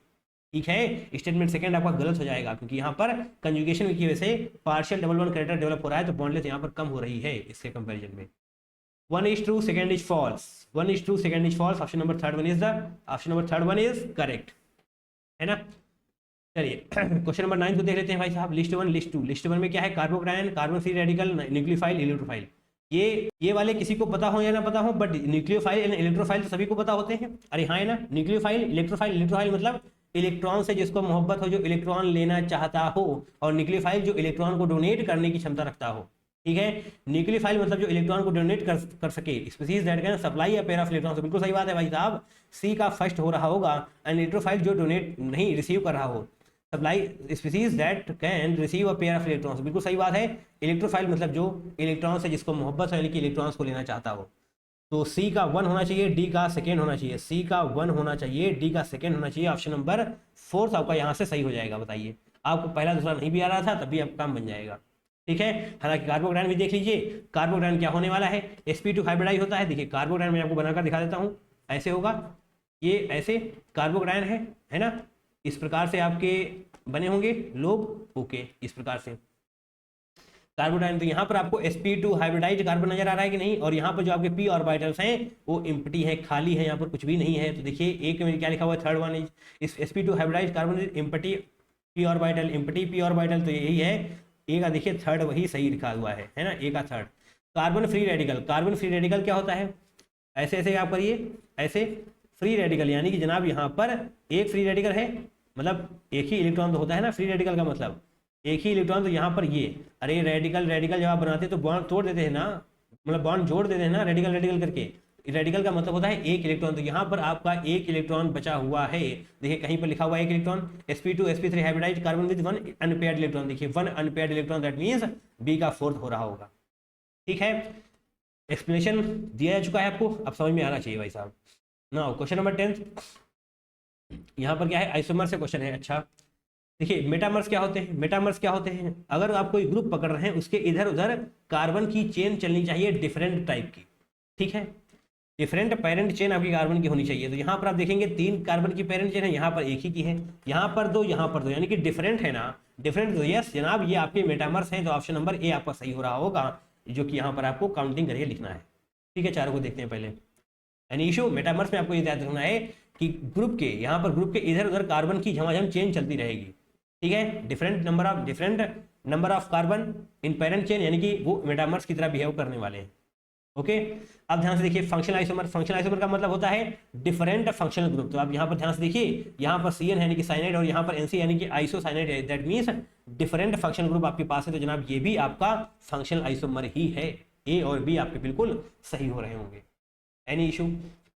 S1: ठीक है। स्टेटमेंट सेकंड आपका गलत हो जाएगा, क्योंकि यहाँ पर कंजुगेशन की वजह से partial double bond character develop हो रहा है, तो बॉन्ड लेंथ यहाँ पर कम हो रही है इसके कंपेरिजन में। 1 is true, second is false, 1 is true, second is false, option number third one is correct, है ना। चलिए क्वेश्चन नंबर 9 को देख लेते हैं भाई साहब, लिस्ट 1 लिस्ट 2। लिस्ट 1 में क्या है, carbocation, carbon free radical, nucleophile, electrophile. ये वाले किसी को पता हो या ना पता हो, बट न्यूक्लियोफाइल इलेक्ट्रोफाइल तो सभी को पता होते हैं। अरे हाँ है ना, न्यूक्लियोफाइल इलेक्ट्रोफाइल मतलब इलेक्ट्रॉन से जिसको मोहब्बत हो, जो इलेक्ट्रॉन लेना चाहता हो, और न्यूक्लियोफाइल जो इलेक्ट्रॉन को डोनेट करने की क्षमता रखता हो, ठीक है। न्यूक्लियोफाइल मतलब जो इलेक्ट्रॉन को डोनेट कर सके, species that can supply a pair of electrons, बिल्कुल सही बात है भाई साहब, सी का फर्स्ट हो रहा होगा। एंड इलेक्ट्रोफाइल जो डोनेट नहीं रिसीव कर रहा हो, supply species that can receive a pair of electrons, बिल्कुल सही बात है। इलेक्ट्रोफाइल मतलब जो इलेक्ट्रॉन से जिसको मोहब्बत है, यानी कि इलेक्ट्रॉन्स को लेना चाहता हो। तो सी का 1 होना चाहिए, डी का सेकेंड होना चाहिए, सी का 1 होना चाहिए, डी का सेकेंड होना चाहिए, ऑप्शन नंबर 4 आपका यहाँ से सही हो जाएगा। बताइए, आपको पहला दूसरा नहीं भी आ रहा था, तब भी आपका काम बन जाएगा, ठीक है। हालांकि कार्बोकैटायन भी देख लीजिए, कार्बोकैटायन क्या होने वाला है, sp2 हाइब्रिडाइज होता है। देखिए कार्बोकैटायन मैं आपको बनाकर दिखा देता हूँ, ऐसे होगा, ये ऐसे कार्बोकैटायन है ना, इस प्रकार से आपके बने होंगे लोग, ओके, इस प्रकार से कार्बोकैटायन। तो यहाँ पर आपको sp2 हाइब्रिडाइज कार्बन नजर आ रहा है कि नहीं, और यहाँ पर जो आपके p ऑर्बिटल्स हैं वो एम्प्टी है, खाली है, यहाँ पर कुछ भी नहीं है। तो देखिए एक में क्या लिखा हुआ है, third one is sp2 hybridize carbon is empty p orbital, empty p orbital, तो यही है। ए का देखिए थर्ड वही सही लिखा हुआ है ना, ए का थर्ड। कार्बन फ्री रेडिकल क्या होता है, ऐसे ऐसे आप करिए, ऐसे फ्री रेडिकल, यानी कि जनाब यहाँ पर एक फ्री रेडिकल है, मतलब एक ही इलेक्ट्रॉन तो होता है ना फ्री रेडिकल का मतलब, एक ही इलेक्ट्रॉन, तो यहाँ पर ये, अरे रेडिकल रेडिकल जब आप बनाते हैं तो बॉन्ड तोड़ देते हैं ना, मतलब बॉन्ड जोड़ देते हैं ना रेडिकल रेडिकल करके। रेडिकल का मतलब होता है एक इलेक्ट्रॉन, तो यहाँ पर आपका एक इलेक्ट्रॉन बचा हुआ है। देखिए कहीं पर लिखा हुआ है एक electron, sp2 sp3 hybridized carbon with one unpaired electron. देखिए one unpaired electron, that means B का फोर्थ हो रहा होगा। ठीक है, एक्सप्लेनेशन दिया जा चुका है आपको, अब समझ में आना चाहिए भाई साहब। नाउ क्वेश्चन नंबर 10, यहाँ पर क्या है, आइसोमर से क्वेश्चन है। अच्छा देखिए मेटामर्स क्या होते हैं, मेटामर्स क्या होते हैं, अगर आप कोई ग्रुप पकड़ रहे हैं उसके इधर उधर कार्बन की चेन चलनी चाहिए डिफरेंट टाइप की। ठीक है, डिफरेंट पेरेंट चेन आपकी कार्बन की होनी चाहिए। तो यहाँ पर आप देखेंगे 3 कार्बन की पेरेंट चेन है, यहाँ पर एक ही की है, यहाँ पर 2, यहाँ पर 2, यानी कि डिफरेंट है ना, डिफरेंट। तो यस जनाब ये आपके मेटामर्स हैं, तो ऑप्शन नंबर ए आपका सही हो रहा होगा, जो कि यहाँ पर आपको काउंटिंग करके लिखना है। ठीक है, चारों को देखते हैं पहले। यानी इशू मेटामर्स में आपको ये याद रखना है कि ग्रुप के, यहाँ पर ग्रुप के इधर उधर कार्बन की झमाझम चेन चलती रहेगी। ठीक है, different number of carbon in parent chain, यानी कि वो मेटामर्स की तरह बिहेव करने वाले हैं। ओके, अब ध्यान से देखिए फंक्शनल आइसोमर, फंक्शनल आइसोमर का मतलब होता है डिफरेंट फंक्शनल ग्रुप। तो आप यहाँ पर ध्यान से देखिए, यहाँ पर CN यानी कि साइनाइड और यहाँ पर NC यानी कि आइसोसाइनाइड है, that means different functional group आपके पास है। तो जनाब ये भी आपका फंक्शनल आइसोमर ही है, ए और बी आपके बिल्कुल सही हो रहे होंगे। एनी इशू,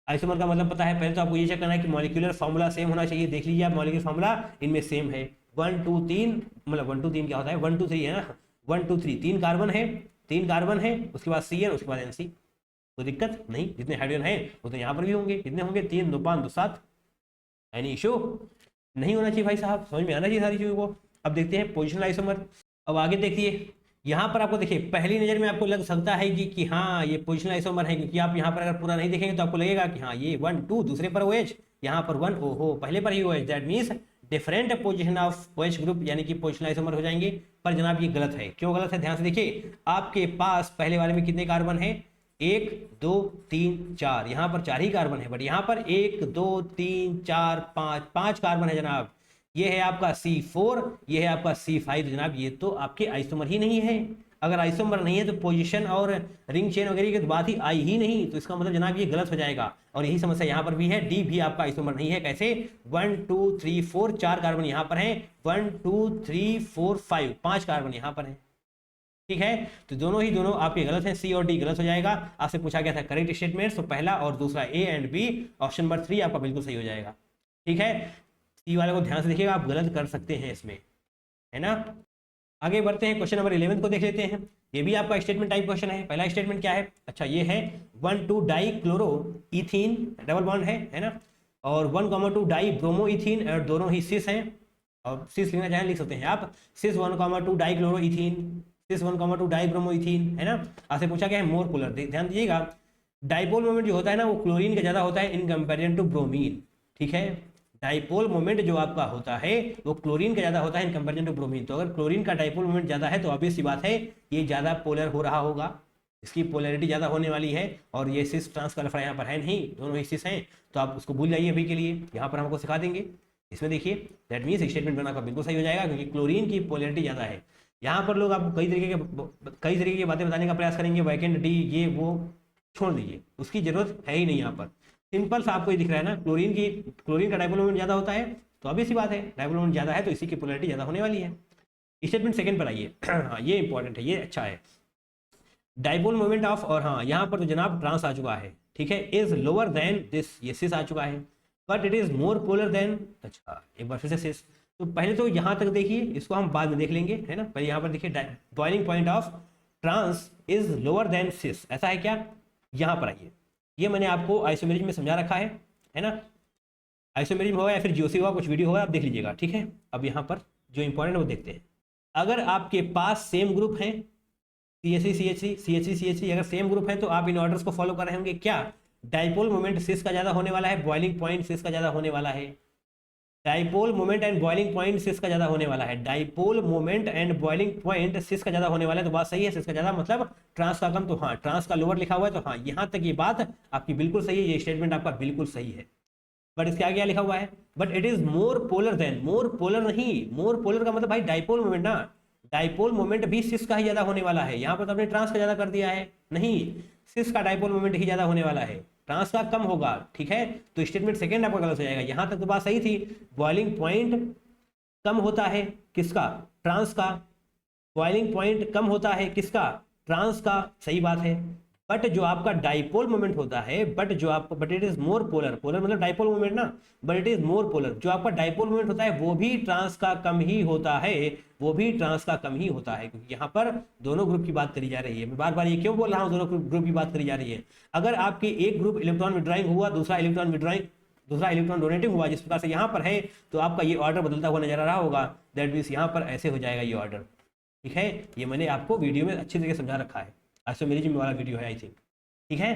S1: आइसोमर का मतलब पता है, पहले तो आपको ये चेक करना है कि मॉलिक्यूलर फॉर्मूला सेम होना चाहिए। देख लीजिए आप मॉलिक्यूलर फॉर्मूला इनमें सेम है, 1 2 3, मतलब 1 2 3 क्या होता है, 1 2 3 है ना, 1 2 3 3 कार्बन है, 3 कार्बन है, उसके बाद CN, उसके बाद NC। कोई दिक्कत नहीं, जितने हाइड्रोजन है वो तो यहाँ पर भी होंगे, कितने होंगे, 3 2 5 2 7। एनी इशू नहीं होना चाहिए भाई साहब, समझ में आना चाहिए सारी चीज़ों को। अब देखते हैं पोजिशनल आइसोमर। अब आगे देखिए, यहाँ पर आपको देखिए पहली नज़र में आपको लग सकता है कि हाँ ये पोजिशनल आइसोमर है, क्योंकि आप यहाँ पर अगर पूरा नहीं देखेंगे तो आपको लगेगा कि हाँ ये 1 2, दूसरे पर OH, यहाँ पर 1, ओहो पहले पर ही OH, that means different position of OH group, यानी कि पोजिशनल आइसोमर हो जाएंगे। पर जनाब ये गलत है, क्यों गलत है, ध्यान से देखिए, आपके पास पहले वाले में कितने कार्बन है, 1 2 3 4, यहाँ पर 4 ही कार्बन है, बट यहाँ पर 1 2 3 4 5 कार्बन है जनाब। ये है आपका C4, ये है आपका C5। तो जनाब ये तो आपके आइसोमर ही नहीं है। अगर आइसोमर नहीं है तो पोजीशन और रिंग चेन वगैरह की तो बात ही आई ही नहीं, तो इसका मतलब जनाब ये गलत हो जाएगा। और यही समस्या यहाँ पर भी है, डी भी आपका आइसोमर नहीं है। कैसे, 1 2 3 4 4 कार्बन यहाँ पर है, 1 2 3 4 5 5 कार्बन यहाँ पर है। ठीक है, तो दोनों आपके गलत हैं, सी और डी गलत हो जाएगा। आपसे पूछा गया था करेक्ट स्टेटमेंट, तो पहला और दूसरा A and B, option number 3 आपका बिल्कुल सही हो जाएगा। ठीक है, सी वाले को ध्यान से देखिएगा, आप गलत कर सकते हैं इसमें, है ना। आगे बढ़ते हैं, क्वेश्चन नंबर 11 को देख लेते हैं। ये भी आपका स्टेटमेंट टाइप क्वेश्चन है। पहला स्टेटमेंट क्या है, अच्छा ये है 1 2 die chloro ethene, double bond है ना, और 1 2 डाई ब्रोमो इथीन, और दोनों ही सिस हैं, और सिस लिखना चाहें लिख सकते हैं आप, सिस 1 2 डाई क्लोरो इथीन, सिस 1 2 डाई ब्रोमो इथीन, है ना। आपसे पूछा गया है मोर पोलर, ध्यान दीजिएगा, डाइपोल मोमेंट जो होता है ना वो क्लोरीन का ज्यादा होता है इन कंपेरिजन टू ब्रोमीन। ठीक है, डाइपोल मोमेंट जो आपका होता है वो क्लोरीन का ज्यादा होता है इन कंपेरिजन टू ब्रोमीन। तो अगर क्लोरीन का डाइपोल मोमेंट ज्यादा है तो ऑब्वियस सी बात है ये ज्यादा पोलर हो रहा होगा, इसकी पोलैरिटी ज्यादा होने वाली है। और ये सिस ट्रांस का अल्फा यहाँ पर है नहीं, दोनों ही सिस हैं, तो आप उसको भूल जाइए अभी के लिए, यहाँ पर हमको सिखा देंगे। इसमें देखिए दैट मीन्स स्टेटमेंट बनाना बिल्कुल सही हो जाएगा, क्योंकि क्लोरीन की पोलैरिटी ज्यादा है। यहाँ पर लोग आपको कई तरीके की बातें बताने का प्रयास करेंगे, वैकेंट डी ये वो छोड़ दीजिए, उसकी जरूरत है ही नहीं। यहाँ पर सिंपल सा आपको ये दिख रहा है ना, क्लोरीन का डाइपोल मोमेंट ज्यादा होता है, तो अभी सी बात है डाइपोल मोमेंट ज्यादा है तो इसी की पोलैरिटी ज्यादा होने वाली है। स्टेटमेंट सेकंड पर आइए। हाँ ये इंपॉर्टेंट है, ये अच्छा है, डाइपोल मोमेंट ऑफ, और हाँ यहाँ पर तो जनाब ट्रांस आ चुका है, ठीक है, इज लोअर देन दिस, ये सिस आ चुका है, but it is more polar than, अच्छा एक बार फिर से सिस। तो पहले तो यहाँ तक देखिए, इसको हम बाद में देख लेंगे, है ना। पहले यहाँ पर देखिए boiling point of trans is lower than cis, ऐसा है क्या। यहाँ पर आइए, ये मैंने आपको आइसोमेरिज्म में समझा रखा है ना। आइसोमेरिज्म होगा या फिर जीओसी होगा, कुछ वीडियो होगा, आप देख लीजिएगा, ठीक है। अब यहाँ पर जो इंपॉर्टेंट है वो देखते हैं। अगर आपके पास सेम ग्रुप है CH3 CH3 CH3 CH3, अगर सेम ग्रुप है तो आप इन ऑर्डर्स को फॉलो कर रहे होंगे। क्या, डाइपोल मोमेंट सिस का ज्यादा होने वाला है, बॉइलिंग पॉइंट सिस का ज्यादा होने वाला है। Dipole moment and boiling point cis का ज्यादा होने वाला है, dipole moment and boiling point cis का ज्यादा होने वाला है, तो बात सही है। सिस का ज्यादा मतलब ट्रांस का कम, तो हाँ ट्रांस का लोअर लिखा हुआ है, तो हाँ यहाँ तक ये बात आपकी बिल्कुल सही है, ये स्टेटमेंट आपका बिल्कुल सही है। बट इसके आगे क्या लिखा हुआ है, but it is more polar than, more polar नहीं, मोर पोलर का मतलब भाई डाइपोल मोमेंट ना, डाइपोल मोमेंट भी सिस का ही ज्यादा होने वाला है। यहाँ पर तो आपने ट्रांस का ज्यादा कर दिया है, नहीं, सिस का डाइपोल मोमेंट ही ज्यादा होने वाला है, ट्रांस का कम होगा, ठीक है। तो स्टेटमेंट सेकंड आपका गलत हो जाएगा। यहाँ तक तो बात सही थी, बॉइलिंग पॉइंट कम होता है किसका, ट्रांस का। बॉइलिंग पॉइंट कम होता है किसका, ट्रांस का, सही बात है। बट जो आपका डाइपोल मोमेंट होता है, but it is more polar, polar मतलब डाइपोल मोमेंट ना, but it is more polar, जो आपका डाइपोल मोमेंट होता है वो भी ट्रांस का कम ही होता है, वो भी ट्रांस का कम ही होता है, क्योंकि यहाँ पर दोनों ग्रुप की बात करी जा रही है। मैं बार बार ये क्यों बोल रहा हूँ दोनों ग्रुप की बात करी जा रही है। अगर आपकी एक ग्रुप इलेक्ट्रॉन विड्रॉइंग हुआ, दूसरा इलेक्ट्रॉन डोनेटिंग हुआ, जिस प्रकार से यहाँ पर है, तो आपका ये ऑर्डर बदलता हुआ नजर आ रहा होगा। दैट मीन्स यहाँ पर ऐसे हो जाएगा ये ऑर्डर, ठीक है। ये मैंने आपको वीडियो में अच्छी तरीके से समझा रखा है, आज तो मेरी जिम्मे वाला वीडियो है आई थिंक, ठीक है।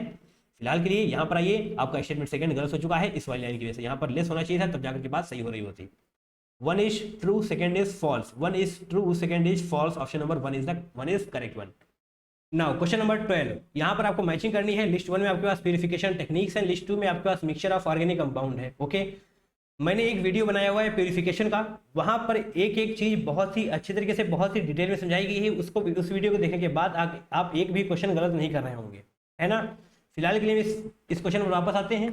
S1: फिलहाल के लिए यहाँ पर आइए, आपका स्टेटमेंट सेकंड गलत हो चुका है इस वाली लाइन की वजह से, यहाँ पर लेस होना चाहिए था, तब जाकर के बात सही हो रही होती। 1 is true, second is false, 1 is true, second is false, option number 1 is correct one. Now question number 12, यहाँ पर आपको मैचिंग करनी है। लिस्ट 1 में आपके पास प्यूरिफिकेशन टेक्निक्स है, लिस्ट 2 में आपके पास मिक्सचर ऑफ ऑर्गेनिक कंपाउंड है। ओके, मैंने एक वीडियो बनाया हुआ है प्यूरिफिकेशन का, वहां पर एक एक चीज बहुत ही अच्छी तरीके से बहुत ही डिटेल में समझाई गई है। उसको उस वीडियो को देखने के बाद आप एक भी क्वेश्चन गलत नहीं कर रहे होंगे, है ना। फिलहाल के लिए इस क्वेश्चन पर वापस आते हैं।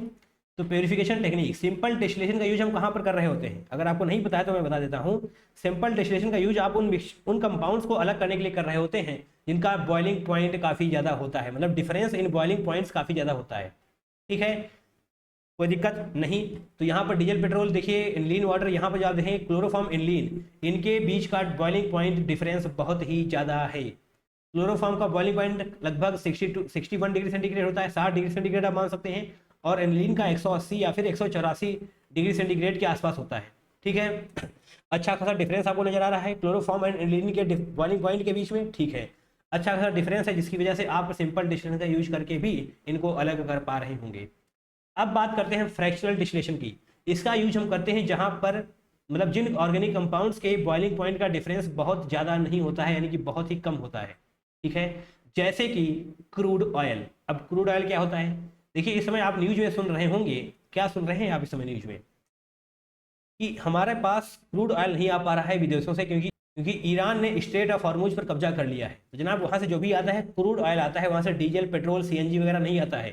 S1: तो प्यूरिफिकेशन टेक्निक, सिंपल डिस्टिलेशन का यूज हम कहाँ पर कर रहे होते हैं, अगर आपको नहीं पता है तो मैं बता देता हूँ। सिंपल डिस्टिलेशन का यूज आप उन कंपाउंड्स को अलग करने के लिए कर रहे होते हैं जिनका बॉइलिंग पॉइंट काफ़ी ज़्यादा होता है, मतलब डिफरेंस इन बॉइलिंग पॉइंट्स काफ़ी ज़्यादा होता है, ठीक है, कोई दिक्कत नहीं। तो यहाँ पर डीजल पेट्रोल देखिए, इनलीन वाटर, यहाँ पर जब देखें क्लोरोफॉर्म इनलीन, इनके बीच का बॉइलिंग पॉइंट डिफरेंस बहुत ही ज़्यादा है। क्लोरोफॉर्म का बॉइलिंग पॉइंट लगभग 61 डिग्री सेंटीग्रेड होता है, 60 डिग्री सेंटीग्रेड आप मान सकते हैं, और एनिलीन का 180 या फिर 184 डिग्री सेंटीग्रेड के आसपास होता है, ठीक है। अच्छा खासा डिफरेंस आपको नजर आ रहा है क्लोरोफॉर्म एंड एनिलीन के बॉइलिंग पॉइंट के बीच में, ठीक है। अच्छा खासा डिफरेंस है, जिसकी वजह से आप सिंपल डिस्टिलेशन का यूज करके भी इनको अलग कर पा रहे होंगे। अब बात करते हैं फ्रैक्शनल डिस्टिलेशन की। इसका यूज हम करते हैं जहां पर मतलब जिन ऑर्गेनिक कंपाउंड्स के बॉइलिंग पॉइंट का डिफरेंस बहुत ज़्यादा नहीं होता है, यानी कि बहुत ही कम होता है, ठीक है। जैसे कि क्रूड ऑयल। अब क्रूड ऑयल क्या होता है, देखिए इस समय आप न्यूज में सुन रहे होंगे, क्या सुन रहे हैं आप इस समय न्यूज में, कि हमारे पास क्रूड ऑयल नहीं आ पा रहा है विदेशों से, क्योंकि ईरान ने स्ट्रेट ऑफ हॉर्मुज पर कब्जा कर लिया है। तो जनाब वहाँ से जो भी आता है क्रूड ऑयल आता है, वहाँ से डीजल पेट्रोल सीएनजी वगैरह नहीं आता है,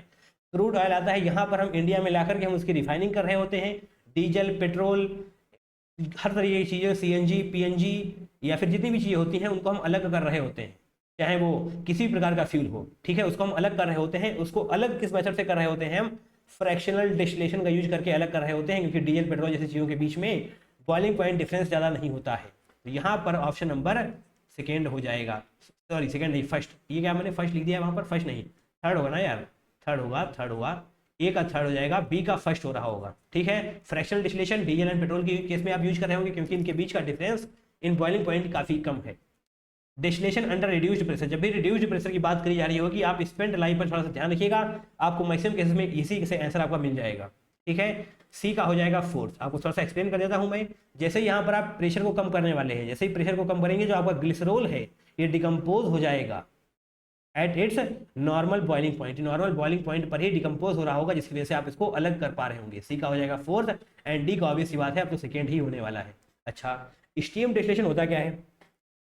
S1: क्रूड ऑयल आता है। यहाँ पर हम इंडिया में लाकर के हम उसकी रिफाइनिंग कर रहे होते हैं। डीजल पेट्रोल हर तरीके की चीज़ें, सीएनजी पीएनजी या फिर जितनी भी चीज़ें होती हैं उनको हम अलग कर रहे होते हैं, चाहे वो किसी प्रकार का फ्यूल हो, ठीक है, उसको हम अलग कर रहे होते हैं। उसको अलग किस मेथड से कर रहे होते हैं, हम फ्रैक्शनल डिस्टिलेशन का यूज करके अलग कर रहे होते हैं, क्योंकि डीजल पेट्रोल जैसी चीज़ों के बीच में बॉइलिंग पॉइंट डिफरेंस ज़्यादा नहीं होता है। तो यहाँ पर ऑप्शन नंबर सेकेंड हो जाएगा, सॉरी सेकेंड नहीं फर्स्ट, ये क्या मैंने फर्स्ट लिख दिया वहाँ पर, फर्स्ट नहीं थर्ड होगा ना यार, थर्ड होगा, ए का थर्ड हो जाएगा, बी का फर्स्ट हो रहा होगा, ठीक है। Fractional distillation diesel and petrol के केस में आप यूज कर रहे होंगे, क्योंकि इनके बीच का डिफरेंस इन बॉइलिंग पॉइंट काफ़ी कम है। डिस्टिलेशन अंडर रिड्यूस्ड प्रेशर, जब भी रिड्यूस्ड प्रेशर की बात करी जा रही होगी, आप स्पेंट लाइफ पर थोड़ा सा ध्यान रखिएगा, आपको मैक्सिमम केसेस में इसी से आंसर आपका मिल जाएगा, ठीक है। सी का हो जाएगा फोर्थ। आपको थोड़ा सा एक्सप्लेन कर देता हूं मैं। जैसे यहाँ पर आप प्रेशर को कम करने वाले हैं, जैसे ही प्रेशर को कम करेंगे, जो आपका ग्लिसरॉल है ये डिकम्पोज हो जाएगा at its normal boiling point, normal boiling point पर ही डिकम्पोज हो रहा होगा, जिसकी वजह से आप इसको अलग कर पा रहे होंगे। सी का हो जाएगा फोर्थ, एंड डी का ऑब्वियस सी बात है आपको सेकेंड ही होने वाला है। अच्छा, स्टीम डिस्टिलेशन होता क्या है,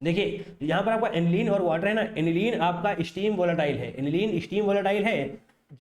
S1: देखिए यहाँ पर आपका एनिलीन और वाटर है ना, एनिलीन आपका स्टीम वोलेटाइल है, एनिलीन स्टीम वोलेटाइल है,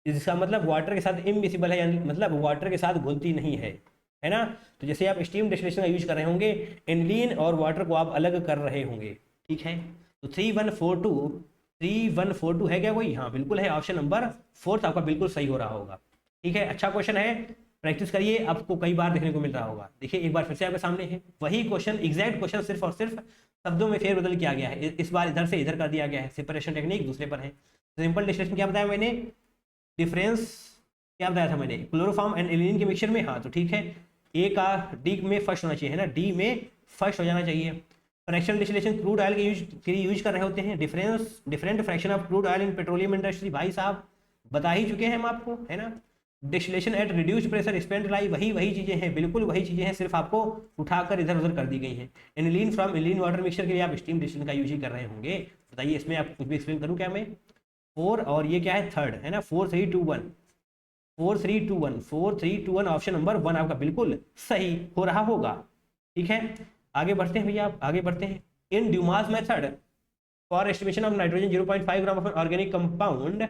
S1: जिसका मतलब वाटर के साथ इममिसिबल है, यानी मतलब वाटर के साथ घुलती नहीं है ना। तो जैसे आप स्टीम डिस्टिलेशन का यूज कर रहे होंगे, एनिलीन और वाटर को आप अलग कर रहे होंगे, ठीक है। तो 3142 है क्या कोई, हाँ बिल्कुल है, ऑप्शन नंबर फोर्थ आपका बिल्कुल सही हो रहा होगा, ठीक है। अच्छा क्वेश्चन है, प्रैक्टिस करिए, आपको कई बार देखने को मिल रहा होगा। देखिए एक बार फिर से आपके सामने है वही क्वेश्चन, एग्जैक्ट क्वेश्चन, सिर्फ और सिर्फ शब्दों में फेरबदल किया गया है। इस बार इधर से इधर कर दिया गया है, सेपरेशन टेक्निक दूसरे पर है। सिंपल डिस्टिलेशन क्या बताया मैंने, डिफरेंस क्या बताया था मैंने, क्लोरोफॉर्म एंड एनिलीन के मिक्सचर में, हाँ तो ठीक है, ए का डी में फर्स्ट होना चाहिए, है ना, डी में फर्स्ट हो जाना चाहिए। फ्रैक्शनल डिस्टिलेशन क्रूड ऑयल के यूज कर रहे होते हैं, different fraction of crude oil in petroleum industry, भाई साहब बता ही चुके हैं हम आपको, है ना। Distillation at reduced pressure spent lie, वही चीजें हैं, बिल्कुल वही चीजें हैं, सिर्फ आपको उठाकर इधर उधर कर दी गई हैं। Aniline from aniline water mixture के लिए आप स्टीम डिस्टिलेशन का यूज ही कर रहे होंगे। बताइए इसमें आप कुछ भी एक्सप्लेन करूँ क्या मैं, 4 और ये क्या है थर्ड, है ना, 4321 ऑप्शन नंबर 1 आपका बिल्कुल सही हो रहा होगा, ठीक है। आगे बढ़ते हैं भैया, आगे बढ़ते हैं। In Dumas method for estimation of nitrogen 0.5 gram of an organic compound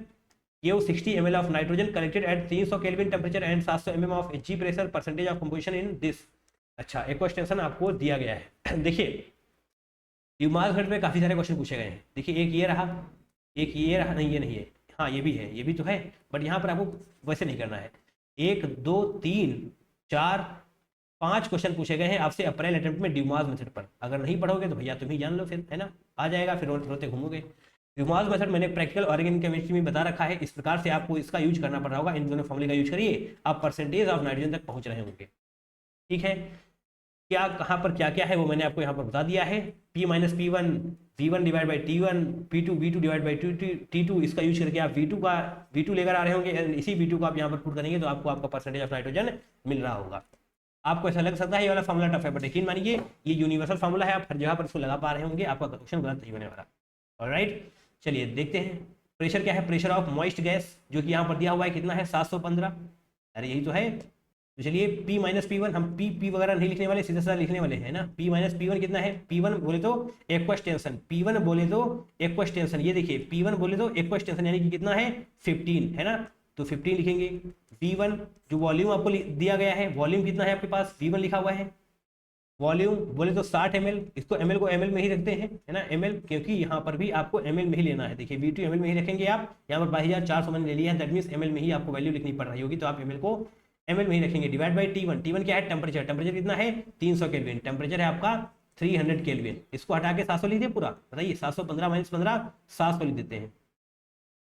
S1: give 60 ml of nitrogen collected at 300 Kelvin temperature and 700 mm of Hg pressure, percentage of composition in this अच्छा, एक क्वेश्चन आपको दिया गया है देखिए, Dumas method में काफ़ी सारे क्वेश्चन पूछे गए हैं। देखिए एक ये रहा, एक ये रहा, नहीं ये नहीं है, हाँ ये भी है, ये भी तो है, बट यहाँ पर आपको वैसे नहीं करना है। 1 2 3 4 5 क्वेश्चन पूछे गए हैं आपसे अप्रैल अटेम्प्ट में ड्यूमास मेथड पर। अगर नहीं पढ़ोगे तो भैया तुम ही जान लो फिर, है ना, आ जाएगा फिर रोते घूमोगे। ड्यूमास मेथड मैंने प्रैक्टिकल ऑर्गेनिक केमिस्ट्री में बता रखा है, इस प्रकार से आपको इसका यूज करना पड़ रहा होगा। इन दोनों फॉर्मूले का यूज करिए, आप परसेंटेज ऑफ नाइट्रोजन तक पहुंच रहे होंगे। ठीक है, क्या कहाँ पर क्या क्या है वो मैंने आपको यहाँ पर बता दिया है। P minus P one V1 divide by T1, P2 V2 divide by T2, इसका यूज करके आप V2 लेकर आ रहे होंगे, इसी V2 को आप यहाँ पर पुट करेंगे तो आपको आपका परसेंटेज ऑफ नाइट्रोजन मिल रहा होगा। आपको ऐसा लग सकता है ये वाला फॉर्मूला टफ है, बट यकीन मानिए ये यूनिवर्सल फॉर्मूला है, आप हर जगह पर इसको लगा पा रहे होंगे, आपका क्वेश्चन गलत नहीं होने वाला। ऑलराइट, चलिए देखते हैं प्रेशर क्या है। प्रेशर ऑफ मॉइस्ट गैस जो कि यहाँ पर दिया हुआ है कितना है, 715। अरे यही तो है। तो चलिए P माइनस पी वन, हम P वगैरह नहीं लिखने वाले, सीधा सीधा लिखने वाले हैं ना। P माइनस पी वन कितना है, P1 बोले तो एक्वस टेंशन, P1 बोले तो एक्वस टेंशन, ये देखिए P1 बोले तो एक्वस टेंशन यानी कि कितना है 15, है ना, तो 15 लिखेंगे। V1 जो वॉल्यूम आपको दिया गया है, वॉल्यूम कितना है आपके पास, V1 लिखा हुआ है। वॉल्यूम बोले तो 60 ml, इसको ml को ml में ही रखते हैं, है ना, ml, क्योंकि यहाँ पर भी आपको ml में ही लेना है। देखिए V2 ml में ही रखेंगे आप, यहाँ पर 22,400 मैंने ले लिया है, दैट मीन्स ml में ही आपको वैल्यू लिखनी पड़ रही होगी, तो आप ml को ml में ही रखेंगे। डिवाइड बाई T1, T1 क्या है, टेम्परेचर, टेम्परेचर कितना है 300 केल्विन, टेम्परेचर है आपका 300 केल्विन। इसको हटा के 700 लिख दिए पूरा, बताइए 715 माइनस 15 700 लिख देते हैं,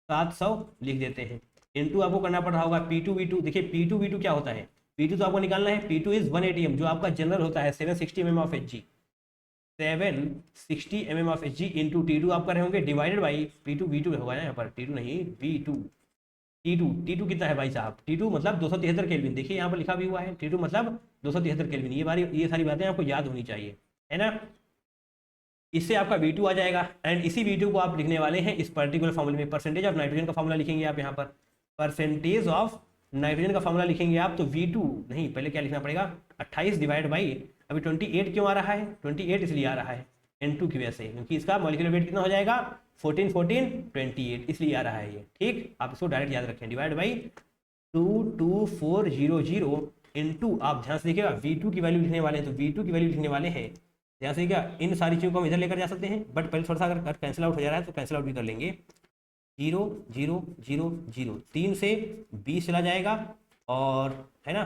S1: 700 लिख देते हैं। इनटू आपको करना पड़ रहा होगा P2 V2। देखिए P2 V2 क्या होता है, P2 तो आपको निकालना है, P2 इज 180 m जो आपका जनरल होता है 760 mm of Hg, 760 mm of Hg into T2 आप कर रहे होंगे डिवाइडेड बाई P2 V2 होगा ना, यहाँ पर T2 नहीं V2, T2 कितना है भाई साहब, T2 मतलब 273 केल्विन, देखिए यहाँ पर लिखा भी हुआ है T2 मतलब 273 केल्विन। ये सारी बातें आपको याद होनी चाहिए, है ना। इससे आपका V2 आ जाएगा, एंड इसी V2 को आप लिखने वाले हैं इस पर्टिकुलर फॉर्मूले में। परसेंटेज ऑफ नाइट्रोजन का फॉर्मूला लिखेंगे आप यहाँ पर, परसेंटेज ऑफ नाइट्रोजन का फॉर्मूला लिखेंगे आप, तो V2 नहीं, पहले क्या लिखना पड़ेगा 28 डिवाइड बाई, अभी 28 क्यों आ रहा है, 28 इसलिए आ रहा है N2 की वजह से, क्योंकि इसका मॉलिक्यूलर वेट कितना हो जाएगा 14 14 28, इसलिए आ रहा है ये। ठीक, आप इसको डायरेक्ट याद रखें, डिवाइड बाई 22400 इंटू, आप ध्यान से देखिएगा V2 की वैल्यू लिखने वाले हैं, तो V2 की वैल्यू लिखने वाले हैं ध्यान से, क्या इन सारी चीज़ों को हम इधर लेकर जा सकते हैं, बट पहले थोड़ा सा अगर कैंसिल आउट हो जा रहा है तो कैंसिल आउट भी कर लेंगे। 0 0 0 0, 3 से 20 चला जाएगा, और है ना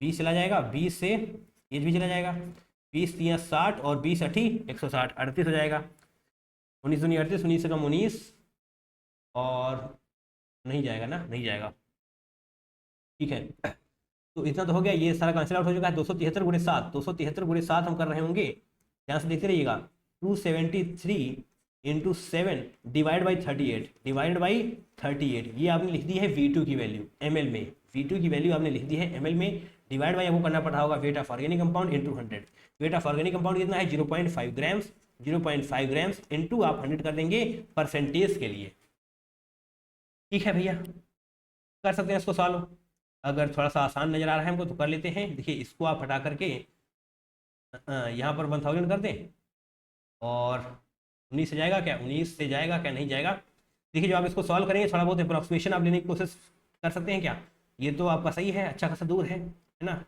S1: 20 चला जाएगा, 20 से ये भी चला जाएगा, 20 3 60 और 20 8 160, 38 हो जाएगा। 19 दूनी 38, 19 से कम 19, और नहीं जाएगा ना, नहीं जाएगा। ठीक है, तो इतना तो हो गया, ये सारा कैंसिल आउट हो चुका है। 273 गुणे 7, 273 गुणे 7 हम कर रहे होंगे, ध्यान से देखते रहिएगा, 273 into 7 divide by 38, divide by 38, ये आपने लिख दी है V2 की वैल्यू ml में, V2 की वैल्यू आपने लिख दी है ml में, डिवाइड बाई आपको करना पड़ रहा होगा weight of organic compound into 100। Weight of organic compound कितना है 0.5 ग्राम्स, 0.5 ग्राम्स इंटू आप 100 कर देंगे परसेंटेज के लिए। ठीक है भैया, कर सकते हैं इसको सॉल्व, अगर थोड़ा सा आसान नजर आ रहा है हमको तो कर लेते हैं। देखिए इसको आप हटा करके यहाँ पर 1000 कर दें, और 19 से जाएगा क्या, 19 से जाएगा क्या, नहीं जाएगा। देखिए जब आप इसको सॉल्व करेंगे थोड़ा बहुत अप्रोक्सीमेशन आप लेने की कोशिश कर सकते हैं क्या, ये तो आपका सही है, अच्छा खासा दूर है ना,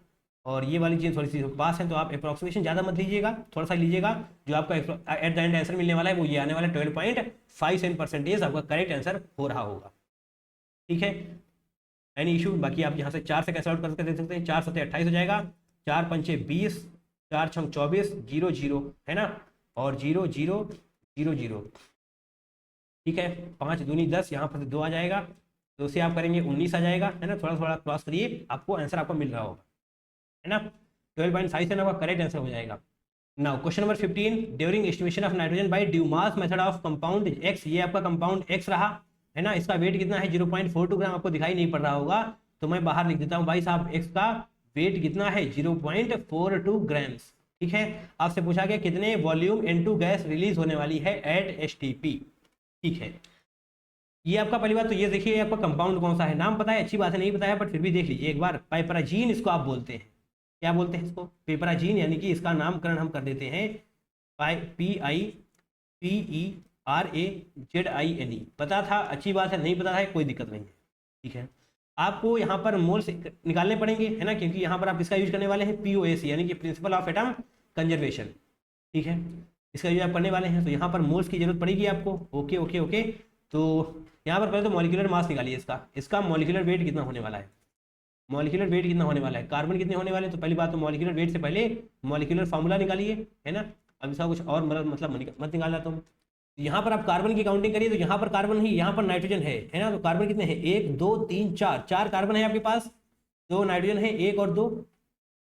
S1: और ये वाली चीज़ थोड़ी सी पास है, तो आप अप्रोक्सीमेशन ज़्यादा मत लीजिएगा, थोड़ा सा लीजिएगा। जो आपका एट द एंड आंसर मिलने वाला है वो ये आने वाला है 12.57% आपका करेक्ट आंसर हो रहा होगा। ठीक है, एनी इशू, बाकी आप यहाँ से 4 से कैसे आउट करके दे सकते हैं, 4 7 28 हो जाएगा, 4 5 20, 4 6 24, 0 0 है ना, और 0 0 0 0। ठीक है, 5 दूनी 10, यहाँ पर 2 आ जाएगा, 2 से आप करेंगे 19 आ जाएगा, है ना, थोड़ा थोड़ा क्रॉस करिए, आपको आंसर आपको मिल रहा होगा, है ना। 12.57 आपका करेक्ट आंसर हो जाएगा। Now question number 15, during estimation of nitrogen by Dumas method of compound X, ये आपका कंपाउंड X रहा, है ना, इसका वेट कितना है 0.42 ग्राम, आपको दिखाई नहीं पड़ रहा होगा तो मैं बाहर लिख देता हूँ भाई साहब, X का वेट कितना है 0.42 ग्राम्स। ठीक है, आपसे पूछा गया कितने वॉल्यूम N2 गैस रिलीज होने वाली है एट STP। ठीक है, ये आपका पहली बात तो ये देखिए आपका कंपाउंड कौन सा है, नाम पता है, अच्छी बात है, नहीं पता है बट फिर भी देख लीजिए एक बार, पाइपराजीन इसको आप बोलते हैं, क्या बोलते हैं इसको, पेपराजीन, यानी कि इसका नामकरण हम कर देते हैं PIPERAZINE। पता था, अच्छी बात है, नहीं पता है कोई दिक्कत नहीं है। ठीक है, आपको यहाँ पर मोल्स निकालने पड़ेंगे, है ना, क्योंकि यहाँ पर आप किसका यूज करने वाले हैं, POAC यानी कि प्रिंसिपल ऑफ एटम कंजर्वेशन, ठीक है, इसका यूज आप करने वाले हैं। तो यहाँ पर मोल्स की जरूरत पड़ेगी आपको। Okay okay okay. तो यहाँ पर पहले तो मॉलिक्यूलर मास निकालिए इसका, इसका मॉलिक्यूलर वेट कितना होने वाला है, मॉलिक्यूलर वेट कितना होने वाला है, कार्बन कितने होने वाले हैं। तो पहली बात तो मॉलिक्यूलर वेट से पहले मॉलिक्यूलर फार्मूला निकालिए, है ना। अब इसका कुछ और मतलब मत निकालना तुम। यहाँ पर आप कार्बन की काउंटिंग करिए तो यहाँ पर कार्बन नहीं, यहाँ पर नाइट्रोजन है ना। तो कार्बन कितने हैं, 1 2 3 4, 4 कार्बन है आपके पास, 2 नाइट्रोजन है, 1 और 2,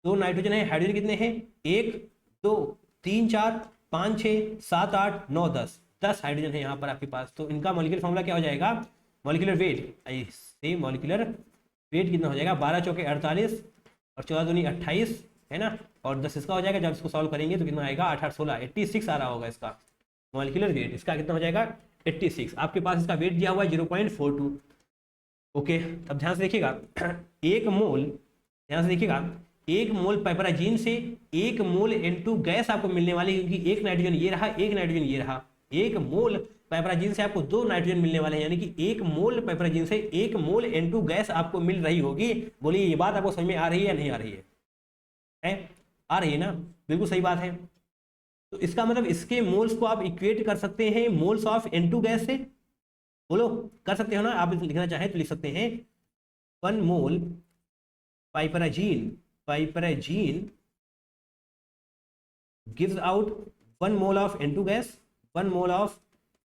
S1: 2 नाइट्रोजन है। हाइड्रोजन कितने हैं, 1 2 3 4 5 6 7 8 9 10, 10 हाइड्रोजन है यहाँ पर आपके पास। तो इनका मॉलिक्यूलर फार्मूला क्या हो जाएगा, molecular weight, same molecular weight कितना हो जाएगा, 12 चौके 48 और 14 दूनी 28, है ना, और 10 इसका हो जाएगा। जब इसको सॉल्व करेंगे तो कितना आएगा, 8 8 16, 86 आ रहा होगा इसका मॉलिक्यूलर वेट। इसका कितना हो जाएगा, 86। आपके पास इसका वेट दिया हुआ है 0.42। ओके, अब ध्यान से देखिएगा, एक मोल, ध्यान से देखिएगा, एक मोल पाइपराजीन से 1 मोल N2 गैस आपको मिलने वाली है, क्योंकि एक नाइट्रोजन ये रहा, एक नाइट्रोजन ये रहा। एक मोल पाइपराजीन से आपको 2 नाइट्रोजन मिलने वाले हैं, यानी कि 1 मोल पाइपराजीन से 1 मोल N2 गैस आपको मिल रही होगी। बोलिए ये बात आपको समझ में आ रही है या नहीं आ रही है? आ रही है ना, बिल्कुल सही बात है। तो इसका मतलब इसके मोल्स को आप इक्वेट कर सकते हैं मोल्स ऑफ N2 गैस से। बोलो, कर सकते हो ना, आप लिखना चाहें तो लिख सकते हैं 1 मोल पाइपराजीन gives out 1 mole of N2 gas, 1 mole of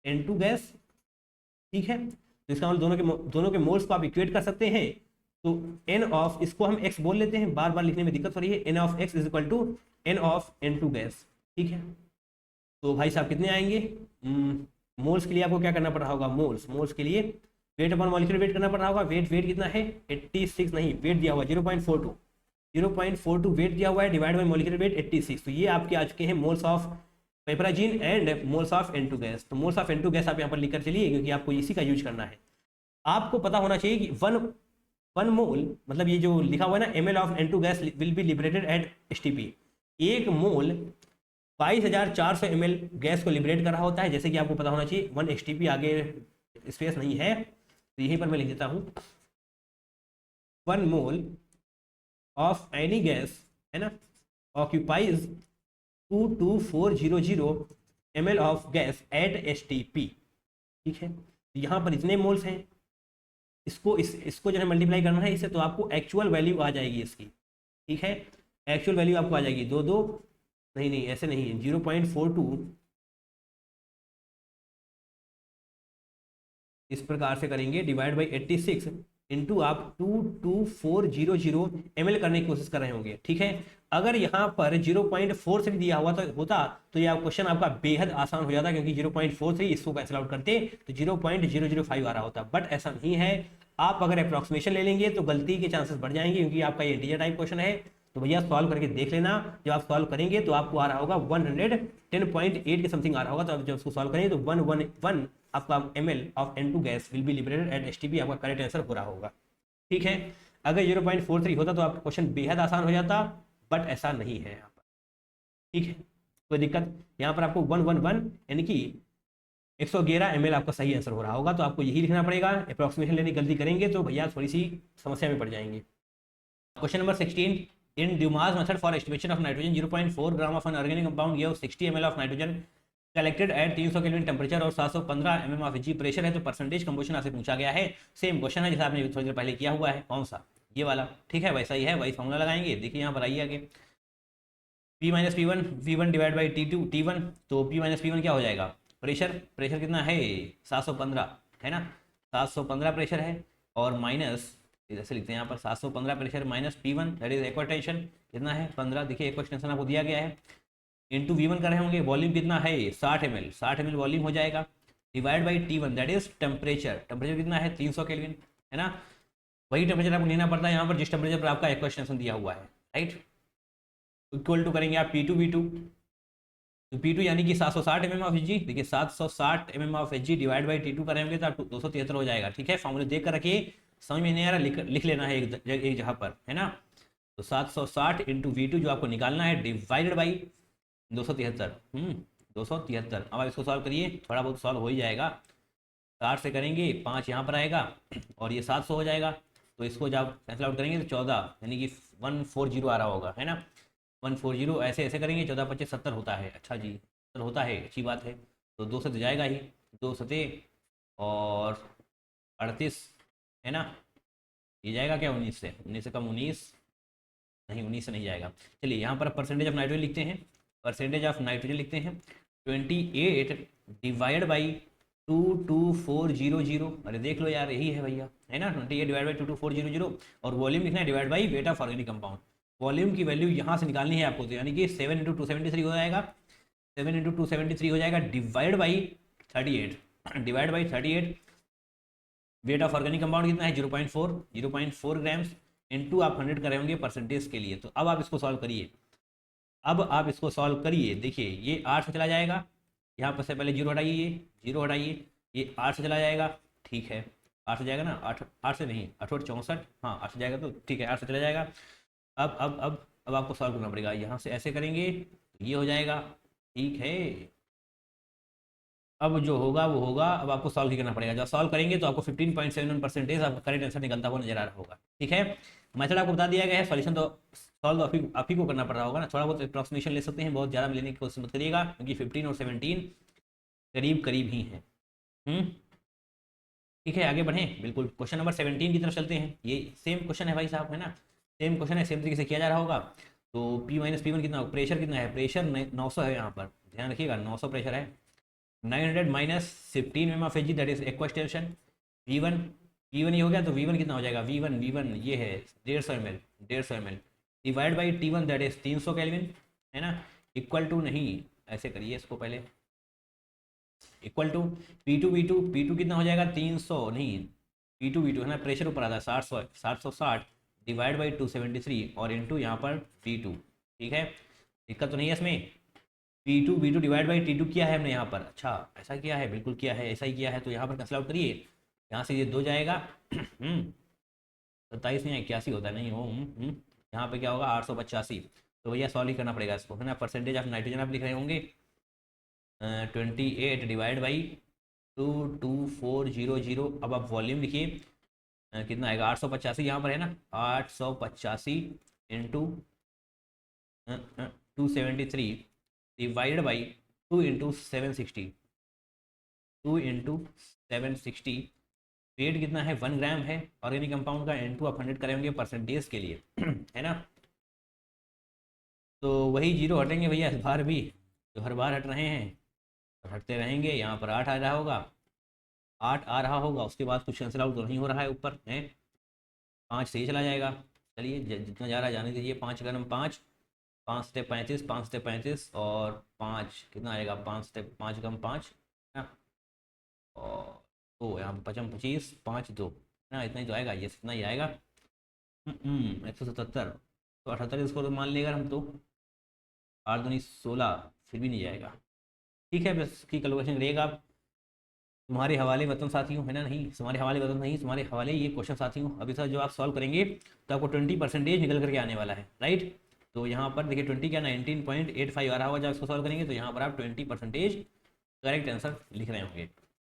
S1: N2 gas, ठीक है। तो इसका मतलब दोनों के मोल्स को आप इक्वेट कर सकते हैं। तो n ऑफ, इसको हम x बोल लेते हैं, बार बार लिखने में दिक्कत हो रही है, n of x is equal to n of N2 gas, ठीक है। तो भाई साहब कितने आएंगे, मोल्स के लिए आपको क्या करना पड़ रहा होगा, मोल्स के लिए वेट अपॉन मॉलिक्यूलर वेट करना पड़ रहा होगा। वेट कितना है, 86 नहीं, वेट दिया हुआ 0.42 वेट दिया हुआ है, डिवाइड बाई मॉलिक्यूलर वेट 86। तो ये आपके आ चुके हैं moles of piperazine and moles of N2 gas. तो मोल्स ऑफ N2 गैस आप यहाँ पर लिख कर चलिए, क्योंकि आपको इसी का यूज करना है। आपको पता होना चाहिए कि वन मोल, मतलब ये जो लिखा हुआ है ना, ml of N2 gas will be liberated at STP। 1 mole 22,400 ml gas को लिबरेट कर रहा होता है, जैसे कि आपको पता होना चाहिए। 1 STP आगे स्पेस नहीं है, तो यहीं पर मैं लिख देता हूँ 1 मोल ऑफ एनी गैस, है ना, occupies 22400 ml of gas at STP, ठीक है। यहाँ पर इतने मोल्स हैं, इसको जो है मल्टीप्लाई करना है इससे, तो आपको एक्चुअल वैल्यू आ जाएगी इसकी, ठीक है। एक्चुअल वैल्यू आपको आ जाएगी 2 नहीं ऐसे नहीं है, 0.42 इस प्रकार से करेंगे, डिवाइड बाई 86 इंटू आप 22400 ml करने की कोशिश कर रहे होंगे, ठीक है। अगर यहाँ पर 0.43 दिया हुआ तो होता तो यह क्वेश्चन आपका बेहद आसान हो जाता, क्योंकि 0.43 इसको कैंसिल आउट करते तो 0.005 आ रहा होता, बट ऐसा नहीं है। आप अगर अप्रॉक्सीमेशन ले लेंगे तो गलती के चांसेस बढ़ जाएंगे, क्योंकि आपका ये इंटीजर टाइप क्वेश्चन है। तो भैया सॉल्व करके देख लेना, जब आप सॉल्व करेंगे तो आपको आ रहा होगा 110.8 के समथिंग आ रहा होगा। तो आप जब उसको सॉल्व करेंगे तो 111 आपका ml of N2 gas will be liberated at STP आपका करेक्ट आंसर हो रहा होगा, ठीक है। अगर 0.43 होता तो आपका क्वेश्चन बेहद आसान हो जाता, बट ऐसा नहीं है यहाँ पर, ठीक है, कोई दिक्कत। यहाँ पर आपको 111 यानी कि 111 ml आपका सही आंसर हो रहा होगा, तो आपको यही लिखना पड़ेगा। अप्रॉक्सीमेशन लेने की गलती करेंगे तो भैया थोड़ी सी समस्या में पड़ जाएंगे। Question number 16, in Dumas method for estimation of nitrogen 0.4 gram of an organic compound give 60 ml of nitrogen collected at 300 kelvin temperature और 715 mm of Hg प्रेशर है, तो परसेंटेज कंपोजिशन आपसे पूछा गया है। सेम क्वेश्चन है जैसा आपने थोड़ी देर पहले किया हुआ है, कौन सा, ये वाला, ठीक है, वैसा ही है, वही फॉर्मूला लगाएंगे। देखिए यहाँ पर आइए आगे, P minus P1 V1 divide by T1, तो P माइनस P1 क्या हो जाएगा, प्रेशर कितना है 715, है ना, 715 प्रेशर है, और माइनस इधर से लिखते हैं यहाँ पर 715 pressure minus P1 that is aqua tension कितना है 15, देखिए एक्वा टेंशन आपको दिया गया है, इंटू V1 कर रहे होंगे, वॉल्यूम कितना है 60 ml वॉल्यूम हो जाएगा, divide by T1 that is temperature कितना है 300 केल्विन, है ना। वही टेम्परेचर आपको लेना पड़ता है यहाँ पर जिस टेम्परेचर पर आपका एक्वा टेंशन दिया हुआ है, राइट। इक्वल टू करेंगे आप P2 V2, तो P2 यानी कि 760 mm ऑफ Hg, देखिए 760 mm of Hg divide by T2 करेंगे तो आपको 273 हो जाएगा, ठीक है। फॉर्मूले देख कर रखिए, समझ में नहीं आ रहा लिख लेना है एक जगह पर, है ना। तो 760 इंटू V2 जो आपको निकालना है डिवाइडेड बाई 273, 273। अब आप इसको सॉल्व करिए, थोड़ा बहुत सॉल्व हो ही जाएगा। 60 से करेंगे 5 यहाँ पर आएगा और ये 700 हो जाएगा, तो इसको जब कैंसिल आउट करेंगे तो 14 यानी कि 140 आ रहा होगा, है ना। 140 ऐसे ऐसे करेंगे, 14×5 = 70 होता है। अच्छा जी, 70 होता है, अच्छी बात है। तो 2 से तो जाएगा ही, 2 सते और 38, है ना। ये जाएगा क्या 19 से? 19 से कम 19 नहीं, 19 से नहीं जाएगा। चलिए यहाँ पर परसेंटेज ऑफ नाइट्रोजन लिखते हैं। परसेंटेज ऑफ नाइट्रोजन लिखते हैं 28 डिवाइड बाई 22400। अरे देख लो यार, यही है भैया, है ना। 28 डिवाइड बाई 22400 और वॉल्यूम लिखना है divide by weight of organic compound. Volume की वैल्यू यहाँ से निकालनी है आपको, तो यानी कि 7×273 हो जाएगा। 7×273 हो जाएगा divide by 38, divide by 38। Weight of organic compound कितना है? 0.4 ग्राम्स। इनटू आप 100 कर रहे होंगे परसेंटेज के लिए। तो अब आप इसको सॉल्व करिए, अब आप इसको सॉल्व करिए। देखिए ये 8 से चला जाएगा, यहाँ पर से पहले 0 हटाइए, ये 0 हटाइए, ये 8 से चला जाएगा, ठीक है। 8 से जाएगा ना, 8 8 से नहीं, 8 और 64, हाँ 8 से जाएगा तो ठीक है, 8 से चला जाएगा। अब आपको सॉल्व करना पड़ेगा। यहाँ से ऐसे करेंगे तो ये हो जाएगा, ठीक है। अब जो होगा वो होगा, अब आपको सॉल्व ही करना पड़ेगा। जब सॉल्व करेंगे तो आपको 15.71% आपका करेक्ट आंसर निकलता हुआ नजर आ रहा होगा, ठीक है। मेथड आपको बता दिया गया है, सॉल्यूशन तो सॉल्व आप ही को करना पड़ रहा होगा ना। थोड़ा बहुत अप्रॉक्सीमेशन ले सकते हैं, बहुत ज़्यादा लेने की कोशिश मत करिएगा, क्योंकि 15 और 17 करीब करीब ही हैं। ठीक है, आगे बढ़ें। बिल्कुल क्वेश्चन नंबर 17 की तरफ चलते हैं। ये सेम क्वेश्चन है भाई साहब, है ना। सेम क्वेश्चन है, सेम तरीके से किया जा रहा होगा। तो P-P1 कितना, प्रेशर कितना है? प्रेशर 900 है, यहाँ पर ध्यान रखिएगा 900 प्रेशर है। 900 minus 15 M of H G, that is aqueous tension. V1 V1 ये हो गया, तो V1 कितना हो जाएगा? V1 ये है 150 ml divide by T1 that is 300 kelvin, है ना। इक्वल टू, नहीं ऐसे करिए इसको पहले, इक्वल टू P2 कितना हो जाएगा? 300 नहीं, P2 है ना, प्रेशर ऊपर आता है 760 डिवाइड बाई 273 और इनटू यहाँ पर P2, ठीक है। दिक्कत तो नहीं है इसमें। P2 डिवाइड बाई T2 किया है हमने यहाँ पर, अच्छा ऐसा किया है, बिल्कुल किया है, ऐसा ही किया है। तो यहाँ पर कैंसिल आउट करिए, यहाँ से ये 2 जाएगा 27 नहीं 81 होता है, नहीं हो यहाँ पे क्या होगा? 885। तो भैया सॉल्व ही करना पड़ेगा इसको, है ना। परसेंटेज ऑफ नाइट्रोजन आप लिख रहे होंगे 28 डिवाइड बाई 22400। अब आप वॉल्यूम लिखिए, कितना आएगा? 885 यहाँ पर है ना, 885 इंटू 273 डिवाइड बाई 2 × 760, 2 × 760। वेट कितना है? 1 ग्राम है ऑर्गेनिक कंपाउंड का, इनटू आप 100 करेंगे परसेंटेज के लिए है ना। तो वही 0 हटेंगे भैया इस बार भी, जो हर बार हट रहे हैं और हटते रहेंगे। यहाँ पर 8 आ रहा होगा, 8 आ रहा होगा, उसके बाद कुछ कैंसिल आउट तो नहीं हो रहा है ऊपर है। 5 से ही चला जाएगा, चलिए जितना जा रहा है जाने दीजिए। 5 गरम 5, 5 से 35, 5 से 35 और 5 कितना आएगा? 5 से 5 गम 5 है ना, और 2 यहाँ 5 25, 5 2 ना, इतना ही तो आएगा, ये इतना ही आएगा। 177, तो 78 इसको तो मान लेगा हम तो, 8 दूनी 16, फिर भी नहीं जाएगा। ठीक है, बस की कैलकुलेशन रहेगा आप तुम्हारे हवाले वतन साथियों, है ना। नहीं तुम्हारे हवाले वतन नहीं, तुम्हारे हवाले ये क्वेश्चन साथियों। अभी सर जो आप सॉल्व करेंगे तो आपको 20% निकल करके आने वाला है, राइट। तो यहाँ पर देखिए 20 क्या 19.85 आ रहा होगा जब इसको सॉल्व करेंगे, तो यहाँ पर आप 20% करेक्ट आंसर लिख रहे होंगे,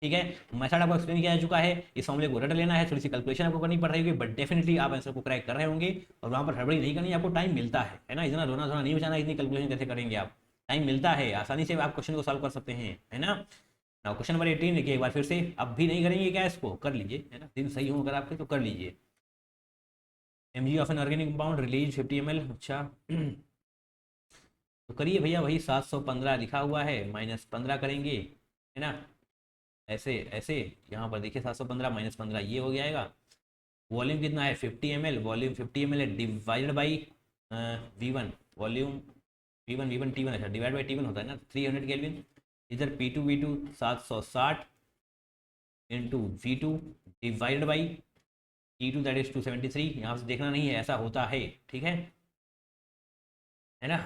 S1: ठीक है। मेथड आपको एक्सप्लेन किया जा चुका है, इस फॉर्मूले को रट लेना है, थोड़ी सी कैलकुलेशन आपको करनी पड़ रही होगी, बट डेफिनेटली आप आंसर को क्रैक कर रहे होंगे। और वहाँ पर हड़बड़ी नहीं करनी, आपको टाइम मिलता है ना, इतना रोना धोना नहीं बचाना, इतनी कैलकुलेशन कैसे करेंगे आप? टाइम मिलता है, आसानी से आप क्वेश्चन को सॉल्व कर सकते हैं, है ना। नाउ क्वेश्चन नंबर 18 देखिए एक बार फिर से, अब भी नहीं करेंगे क्या? इसको कर लीजिए, है ना, दिन सही हो अगर आपके तो कर लीजिए। mg of an organic compound release 50 ml, अच्छा तो करिए भैया, वही 715 लिखा हुआ है, -15 करेंगे, है ना। ऐसे ऐसे यहाँ पर देखिए 715 -15 ये हो जाएगा। वॉल्यूम कितना है? 50 ml, वॉल्यूम 50 ml है divided by V1, volume V1 T1, अच्छा डिवाइड बाई T1 होता है ना 300 केल्विन। इधर P2 760 into V2 divided by T2 that is 273। यहाँ से देखना नहीं है, ऐसा होता है, ठीक है ना।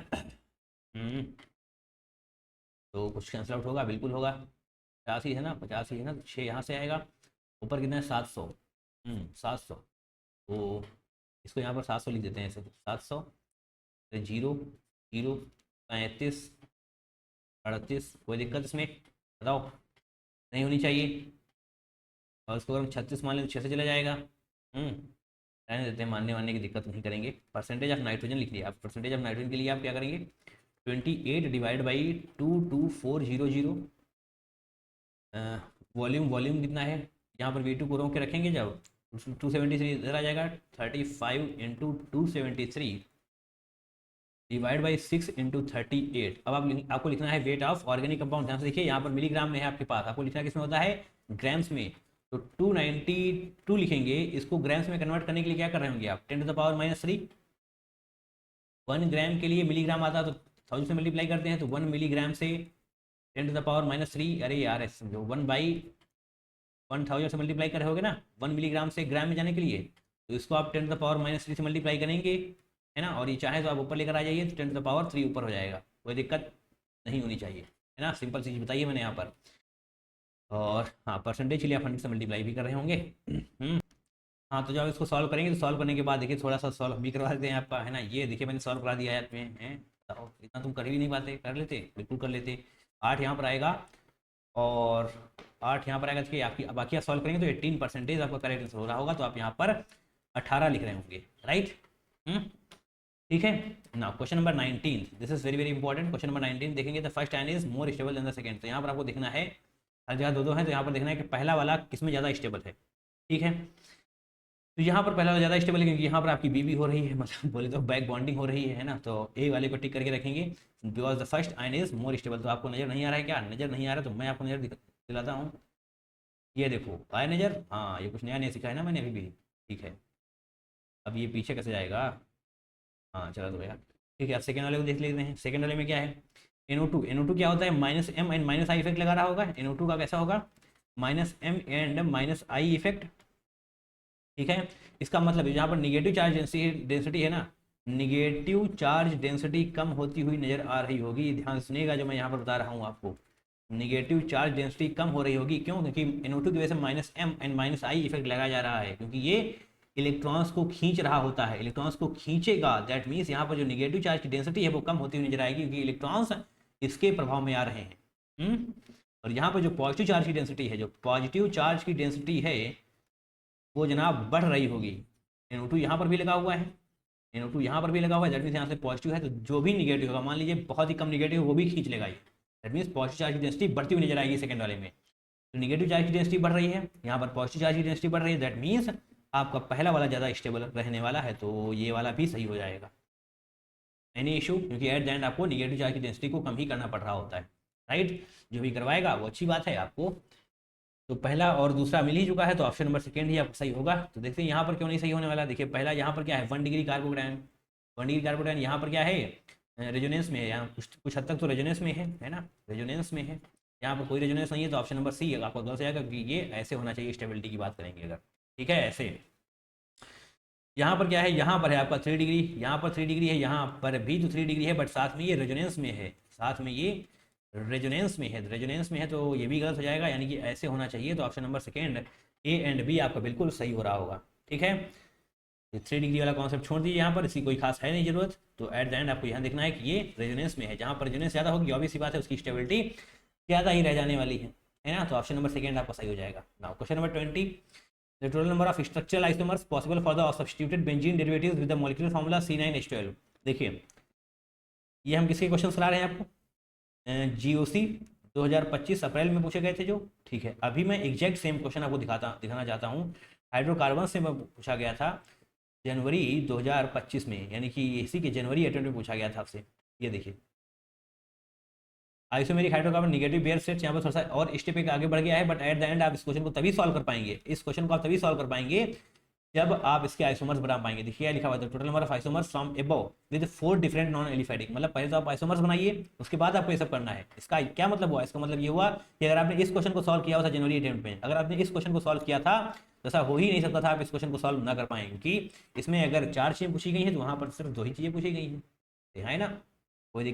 S1: तो कुछ कैंसिल आउट होगा, बिल्कुल होगा। 85 है ना, 85 है ना, तो 6 यहाँ से आएगा। ऊपर कितना है? 700, 700। तो इसको यहाँ पर 700 लिख देते हैं ऐसे, 700 तो 0 0 35 38, कोई दिक्कत इसमें बताओ? नहीं होनी चाहिए। और उसको अगर हम 36 मान लें तो 6 से चला जाएगा। रहने देते हैं, मानने वानने की दिक्कत नहीं करेंगे। परसेंटेज ऑफ नाइट्रोजन लिख लिया आप। परसेंटेज ऑफ नाइट्रोजन के लिए आप क्या करेंगे, 28 डिवाइड बाई 22400। वॉल्यूम, वॉल्यूम कितना है, यहाँ पर V2 को रोक के रखेंगे जब 273 इधर आ जाएगा, 35 इंटू 273 डिवाइड बाई 6 इंटू 38। अब आपको लिखना है वेट ऑफ ऑर्गेनिक कंपाउंड। ध्यान से देखिए, यहाँ पर मिलीग्राम में है आपके पास, आपको लिखना किसमें होता है, ग्राम्स में। तो 292 लिखेंगे, इसको ग्राम्स में कन्वर्ट करने के लिए क्या कर रहे होंगे आप, 10⁻³ 1 ग्राम के लिए मिलीग्राम आता है तो 1000 से मल्टीप्लाई करते हैं, तो 1 मिलीग्राम से 10⁻³। अरे यार समझो, 1/1000 से मल्टीप्लाई कर होगे ना, 1 मिलीग्राम से ग्राम में जाने के लिए, तो इसको आप 10⁻³ से मल्टीप्लाई करेंगे, है ना। और ये चाहे तो आप ऊपर लेकर आ जाइए तो 10⁻³ ऊपर हो जाएगा, कोई दिक्कत नहीं होनी चाहिए, है ना। सिंपल चीज़ बताइए मैंने यहाँ पर। और हाँ, परसेंटेज के लिए आप 100 से मल्टीप्लाई भी कर रहे होंगे। हाँ, तो जब इसको सॉल्व करेंगे तो सॉल्व करने के बाद देखिए थोड़ा सा सॉल्व भी करवा देते हैं आपका, है ना। ये देखिए मैंने सॉल्व करा दिया है तुम्हें, हैं बताओ, इतना तुम कर ही नहीं पाते, कर लेते, बिल्कुल कर लेते। 8 यहाँ पर आएगा और 8 यहाँ पर आएगा, देखिए आपकी बाकी आप सॉल्व करेंगे तो 18% आपका करेक्ट आंसर हो रहा होगा, तो आप यहाँ पर 18 लिख रहे होंगे, राइट। ठीक है ना। Question number 19, this is very very important. Question number 19 देखेंगे, the first ion is more stable then the second. तो यहाँ पर आपको देखना है, हर जगह दो दो है, तो यहाँ पर देखना है कि पहला वाला किसमें ज़्यादा स्टेबल है, ठीक है। तो यहाँ पर पहला वाला ज़्यादा स्टेबल है क्योंकि यहाँ पर आपकी बीबी हो रही है, मतलब बोले तो बैक बॉन्डिंग हो रही है ना, तो ए वाले को टिक करके रखेंगे, because the first ion is more stable. तो आपको नज़र नहीं आ रहा है क्या, नज़र नहीं आ रहा, तो मैं आपको नज़र दिलाता हूँ। ये देखो आया नज़र, हाँ ये कुछ नया नया सीखा है ना मैंने अभी भी, ठीक है। अब ये पीछे कैसे जाएगा, हाँ चला तो भैया, ठीक है। अब सेकंड वाले को देख लेते हैं। सेकंड वाले में क्या है, NO2। NO2 क्या होता है, -M एंड -I इफेक्ट लगा रहा होगा। NO2 का कैसा होगा, -M एंड -I इफेक्ट, ठीक है। इसका मतलब है जहाँ पर निगेटिव चार्ज डेंसिटी है ना, निगेटिव चार्ज डेंसिटी कम होती हुई नजर आ रही होगी। ध्यान सुनिएगा जो मैं यहाँ पर बता रहा हूँ आपको, निगेटिव चार्ज डेंसिटी कम हो रही होगी, क्यों, क्योंकि NO2 की वजह से -M एंड -I इफेक्ट लगाया जा रहा है, क्योंकि ये इलेक्ट्रॉन्स को खींच रहा होता है, इलेक्ट्रॉन्स को खींचेगा। दैट मीन्स यहाँ पर जो निगेटिव चार्ज की डेंसिटी है वो कम होती हुई नजर आएगी, क्योंकि इलेक्ट्रॉन्स इसके प्रभाव में आ रहे हैं। और यहाँ पर जो पॉजिटिव चार्ज की डेंसिटी है, जो पॉजिटिव चार्ज की डेंसिटी है वो जनाब बढ़ रही होगी। NO2 यहाँ पर भी लगा हुआ है, NO2 यहाँ पर भी लगा हुआ है, दैट मीन्स यहाँ से पॉजिटिव है, तो जो भी निगेटिव होगा, मान लीजिए बहुत ही कम निगेटिव, वो भी खींच लेगा ये। दैट मीन्स पॉजिटिव चार्ज की डेंसिटी बढ़ती हुई नजर आएगी सेकंड वाले में। तो निगेटिव चार्ज की डेंसिटी बढ़ रही है, यहाँ पर पॉजिटिव चार्ज की डेंसिटी बढ़ रही है, दैट मीन्स आपका पहला वाला ज़्यादा स्टेबल रहने वाला है, तो ये वाला भी सही हो जाएगा। एनी इशू, क्योंकि एट द एंड आपको निगेटिव चार्ज की डेंसिटी को कम ही करना पड़ रहा होता है, राइट। जो भी करवाएगा वो अच्छी बात है आपको। तो पहला और दूसरा मिल ही चुका है, तो ऑप्शन नंबर सेकंड ही आपका सही होगा। तो देखते हैं यहाँ पर क्यों नहीं सही होने वाला। देखिए पहला यहाँ पर क्या है, 1 डिग्री कार्बोडायन, 1 डिग्री कार्बोडायन यहाँ पर क्या है, रेजोनेंस में है, यहाँ कुछ हद तक तो रेजोनेंस में है ना, रेजोनेंस में है। यहाँ पर कोई रेजोनेंस नहीं है, तो ऑप्शन नंबर सी आपको गलत हो जाएगा, क्योंकि ये ऐसे होना चाहिए, स्टेबिलिटी की बात करेंगे अगर, ठीक है, ऐसे। यहाँ पर क्या है, यहाँ पर है आपका 3 डिग्री, यहाँ पर 3 डिग्री है, यहाँ पर भी तो 3 डिग्री है, बट साथ में ये रेजोनेंस में है, साथ में ये रेजोनेंस में है, रेजोनेंस में है, तो ये भी गलत हो जाएगा, यानी कि ऐसे होना चाहिए। तो option number second A and B आपका बिल्कुल सही हो रहा होगा, ठीक है। ये 3 डिग्री वाला कॉन्सेप्ट छोड़ दीजिए, यहाँ पर इसकी कोई खास है नहीं जरूरत। तो एट द एंड आपको यहाँ देखना है कि ये रेजोनेंस में है, जहाँ पर रेजोनेंस ज़्यादा होगी ऑब्वियस सी बात है उसकी स्टेबिलिटी ज़्यादा ही रह जाने वाली है ना। तो ऑप्शन नंबर सेकेंड आपका सही हो जाएगा। Now question number 20, the total number of structural isomers possible for the substituted benzene derivatives with the molecular formula C9H12। देखिए ये हम किसके क्वेश्चन करा रहे हैं आपको, GOC 2025 अप्रैल में पूछे गए थे जो, ठीक है। अभी मैं एग्जैक्ट सेम क्वेश्चन आपको दिखाना चाहता हूँ। हाइड्रोकार्बन से पूछा गया था जनवरी 2025 में, यानी कि इसी के जनवरी अटेम्प्ट में पूछा गया था आपसे। ये देखिए isomeric hydrocarbon negative Baeyer sets, यहाँ पर थोड़ा सा और स्टेप एक आगे बढ़ गया है, बट एट द एंड आप इस क्वेश्चन को तभी सॉल्व कर पाएंगे, इस क्वेश्चन को आप तभी सॉल्व कर पाएंगे जब आप इसके आइसोमर्स बना पाएंगे। देखिए लिखा हुआ है total number of isomers from above with 4 different non aliphatic, मतलब पहले तो आप आइसोमर्स बनाइए, उसके बाद आपको ये सब करना है। इसका क्या मतलब हुआ, इसका मतलब ये हुआ कि अगर आपने इस क्वेश्चन को सॉल्व किया हुआ था जनवरी अटेम्प्ट में, अगर आपने इस क्वेश्चन को सॉल्व किया था तो ऐसा हो ही नहीं सकता था आप इस क्वेश्चन को सॉल्व ना कर पाएंगे, क्योंकि इसमें अगर 4 चीज़ें पूछी गई हैं तो वहाँ पर सिर्फ 2 ही चीज़ें पूछी गई हैं, है ना। कोई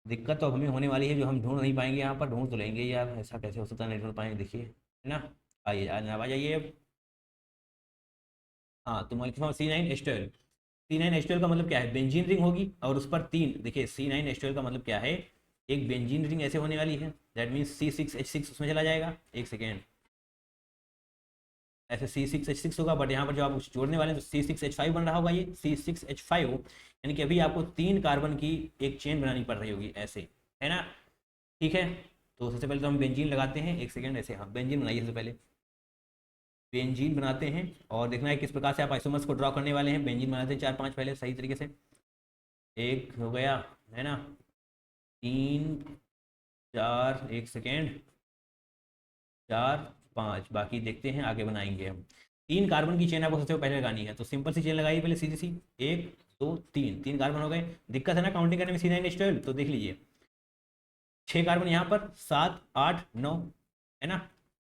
S1: दिक्कत तो हमें होने वाली है, जो हम ढूंढ नहीं पाएंगे, यहाँ पर ढूंढ तो लेंगे यार, ऐसा कैसे हो सकता है नहीं ढूंढ पाएंगे, देखिए, है ना। आइए आ जाइए अब। हाँ, तो मॉलिक्यूल C9H12, C9H12 का मतलब क्या है, बेंजीन रिंग होगी और उस पर 3, देखिए C9H12 का मतलब क्या है, एक बेंजीन रिंग ऐसे होने वाली है, दैट मीन्स C6H6 उसमें चला जाएगा। एक सेकेंड, ऐसे C6H6 होगा, बट यहाँ पर जो आप जोड़ने वाले हैं तो C6H5 बन रहा होगा, ये C6H5, यानी कि अभी आपको 3 कार्बन की एक चेन बनानी पड़ रही होगी ऐसे, है ना। ठीक है, तो सबसे पहले तो हम बेंजीन लगाते हैं, एक सेकेंड, ऐसे हाँ बेंजीन बनाइए सबसे पहले, बेंजीन बनाते हैं और देखना है किस प्रकार से आप आइसोमर्स को ड्रॉ करने वाले हैं। बेंजीन बनाते हैं 4-5 पहले सही तरीके से, एक हो गया, है ना, 3 4, एक सेकेंड, 4 5, बाकी देखते हैं आगे बनाएंगे हम। 3 कार्बन की चेन आपको सबसे पहले लगानी है, तो सिंपल सी चेन लगाइए पहले सीधी सी, 1 2 3, 3 कार्बन हो गए। दिक्कत है ना काउंटिंग करने में, C9H12, तो देख लीजिए 6 कार्बन यहाँ पर, 7 8 9, है ना।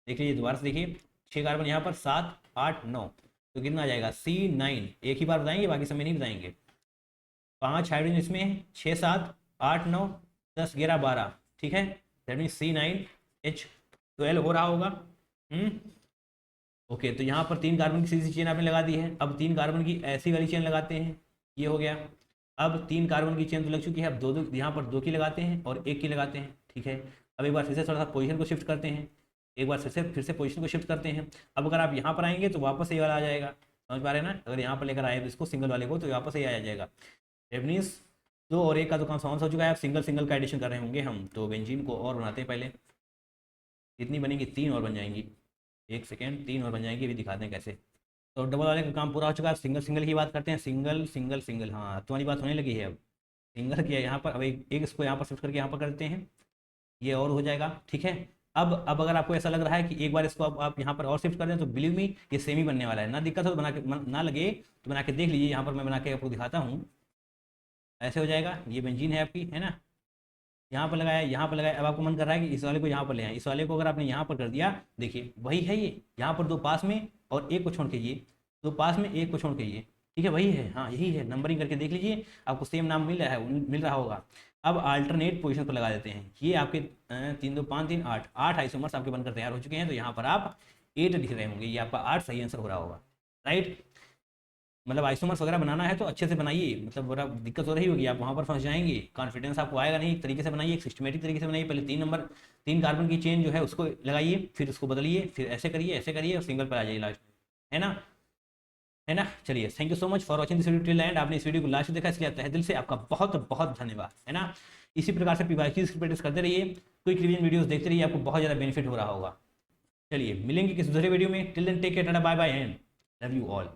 S1: देख लीजिए दोबारा से देखिए, 6 कार्बन यहाँ पर, 7 8 9, तो कितना आ जाएगा C9, एक ही बार बताएंगे बाकी समय नहीं बताएंगे। 5 हाइड्रोजन इसमें है, 6 7 8 9 10 11 12, ठीक है, दैट मीन C9H12 हो रहा होगा। ओके, तो यहाँ पर 3 कार्बन की सीधी चेन आपने लगा दी है। अब 3 कार्बन की ऐसी वाली चेन लगाते हैं, ये हो गया। अब 3 कार्बन की चेन तो लग चुकी है, अब दो दो यहाँ पर 2 की लगाते हैं और 1 की लगाते हैं, ठीक है। अब एक बार फिर से थोड़ा सा पोजीशन को शिफ्ट करते हैं, एक बार फिर से पोजीशन को शिफ्ट करते हैं। अब अगर आप यहाँ पर आएंगे तो वापस ये वाला आ जाएगा, समझ पा रहे हैं ना। अगर यहाँ पर लेकर आए इसको सिंगल वाले को, तो वापस ये आ जाएगा। रेवनीस 2 और 1 का तो काम समाप्त हो चुका है, अब सिंगल सिंगल का एडिशन कर रहे होंगे हम, तो बेंजीन को और बनाते हैं पहले। कितनी बनेंगी, 3 और बन जाएंगी, एक सेकेंड, 3 और बन जाएंगी, अभी दिखाते हैं कैसे। तो डबल वाले का काम पूरा हो चुका है, सिंगल सिंगल की बात करते हैं, सिंगल सिंगल सिंगल, हाँ तुम्हारी बात होने लगी है अब। सिंगल किया यहाँ पर, अब एक इसको यहाँ पर शिफ्ट करके यहाँ पर करते हैं, ये और हो जाएगा, ठीक है। अब अगर आपको ऐसा लग रहा है कि एक बार इसको आप यहाँ पर और शिफ्ट कर दें, तो बिलीव मी ये सेम ही बनने वाला है। ना दिक्कत हो तो बना के, ना लगे तो बना के देख लीजिए, यहाँ पर मैं बना के आपको दिखाता हूँ, ऐसे हो जाएगा। ये बेंजीन है आपकी, है ना, यहाँ पर लगाया, यहाँ पर लगाया। अब आपको मन कर रहा है कि इस वाले को यहाँ पर ले आए, इस वाले को अगर आपने यहाँ पर कर दिया, देखिए वही है ये, यहाँ पर 2 पास में और 1 को छोड़ के ये, 2 पास में 1 को छोड़ के ये, ठीक है, वही है, हाँ यही है। नंबरिंग करके देख लीजिए, आपको सेम नाम मिल रहा होगा। अब अल्टरनेट पोजीशन पर लगा देते हैं, ये आपके 3 2 5 3 8, 8 आइसोमर्स आपके बनकर तैयार हो चुके हैं। तो यहाँ पर आप 8 लिख रहे होंगे, ये आपका 8 सही आंसर हो रहा होगा, राइट। मतलब आइसोमर्स वगैरह बनाना है तो अच्छे से बनाइए, मतलब बड़ा दिक्कत हो रही होगी, आप वहाँ पर फंस जाएंगे, कॉन्फिडेंस आपको आएगा नहीं। एक तरीके से बनाइए, एक सिस्टमेटिक तरीके से बनाइए। पहले 3 कार्बन की चेन जो है उसको लगाइए, फिर उसको बदलिए, फिर ऐसे करिए और सिंगल पर आ जाइए लास्ट में, है ना, है ना। चलिए, thank you so much for watching this video till and. आपने इस वीडियो को लास्ट देखा, इसलिए तहे दिल से आपका बहुत बहुत धन्यवाद, है ना। इसी प्रकार से PYQ प्रैक्टिस करते रहिए, क्विक रिवीजन वीडियोस देखते रहिए, आपको बहुत ज़्यादा बेनिफिट हो रहा होगा। चलिए मिलेंगे किसी दूसरे वीडियो में, till then take care, tata bye bye and love you all.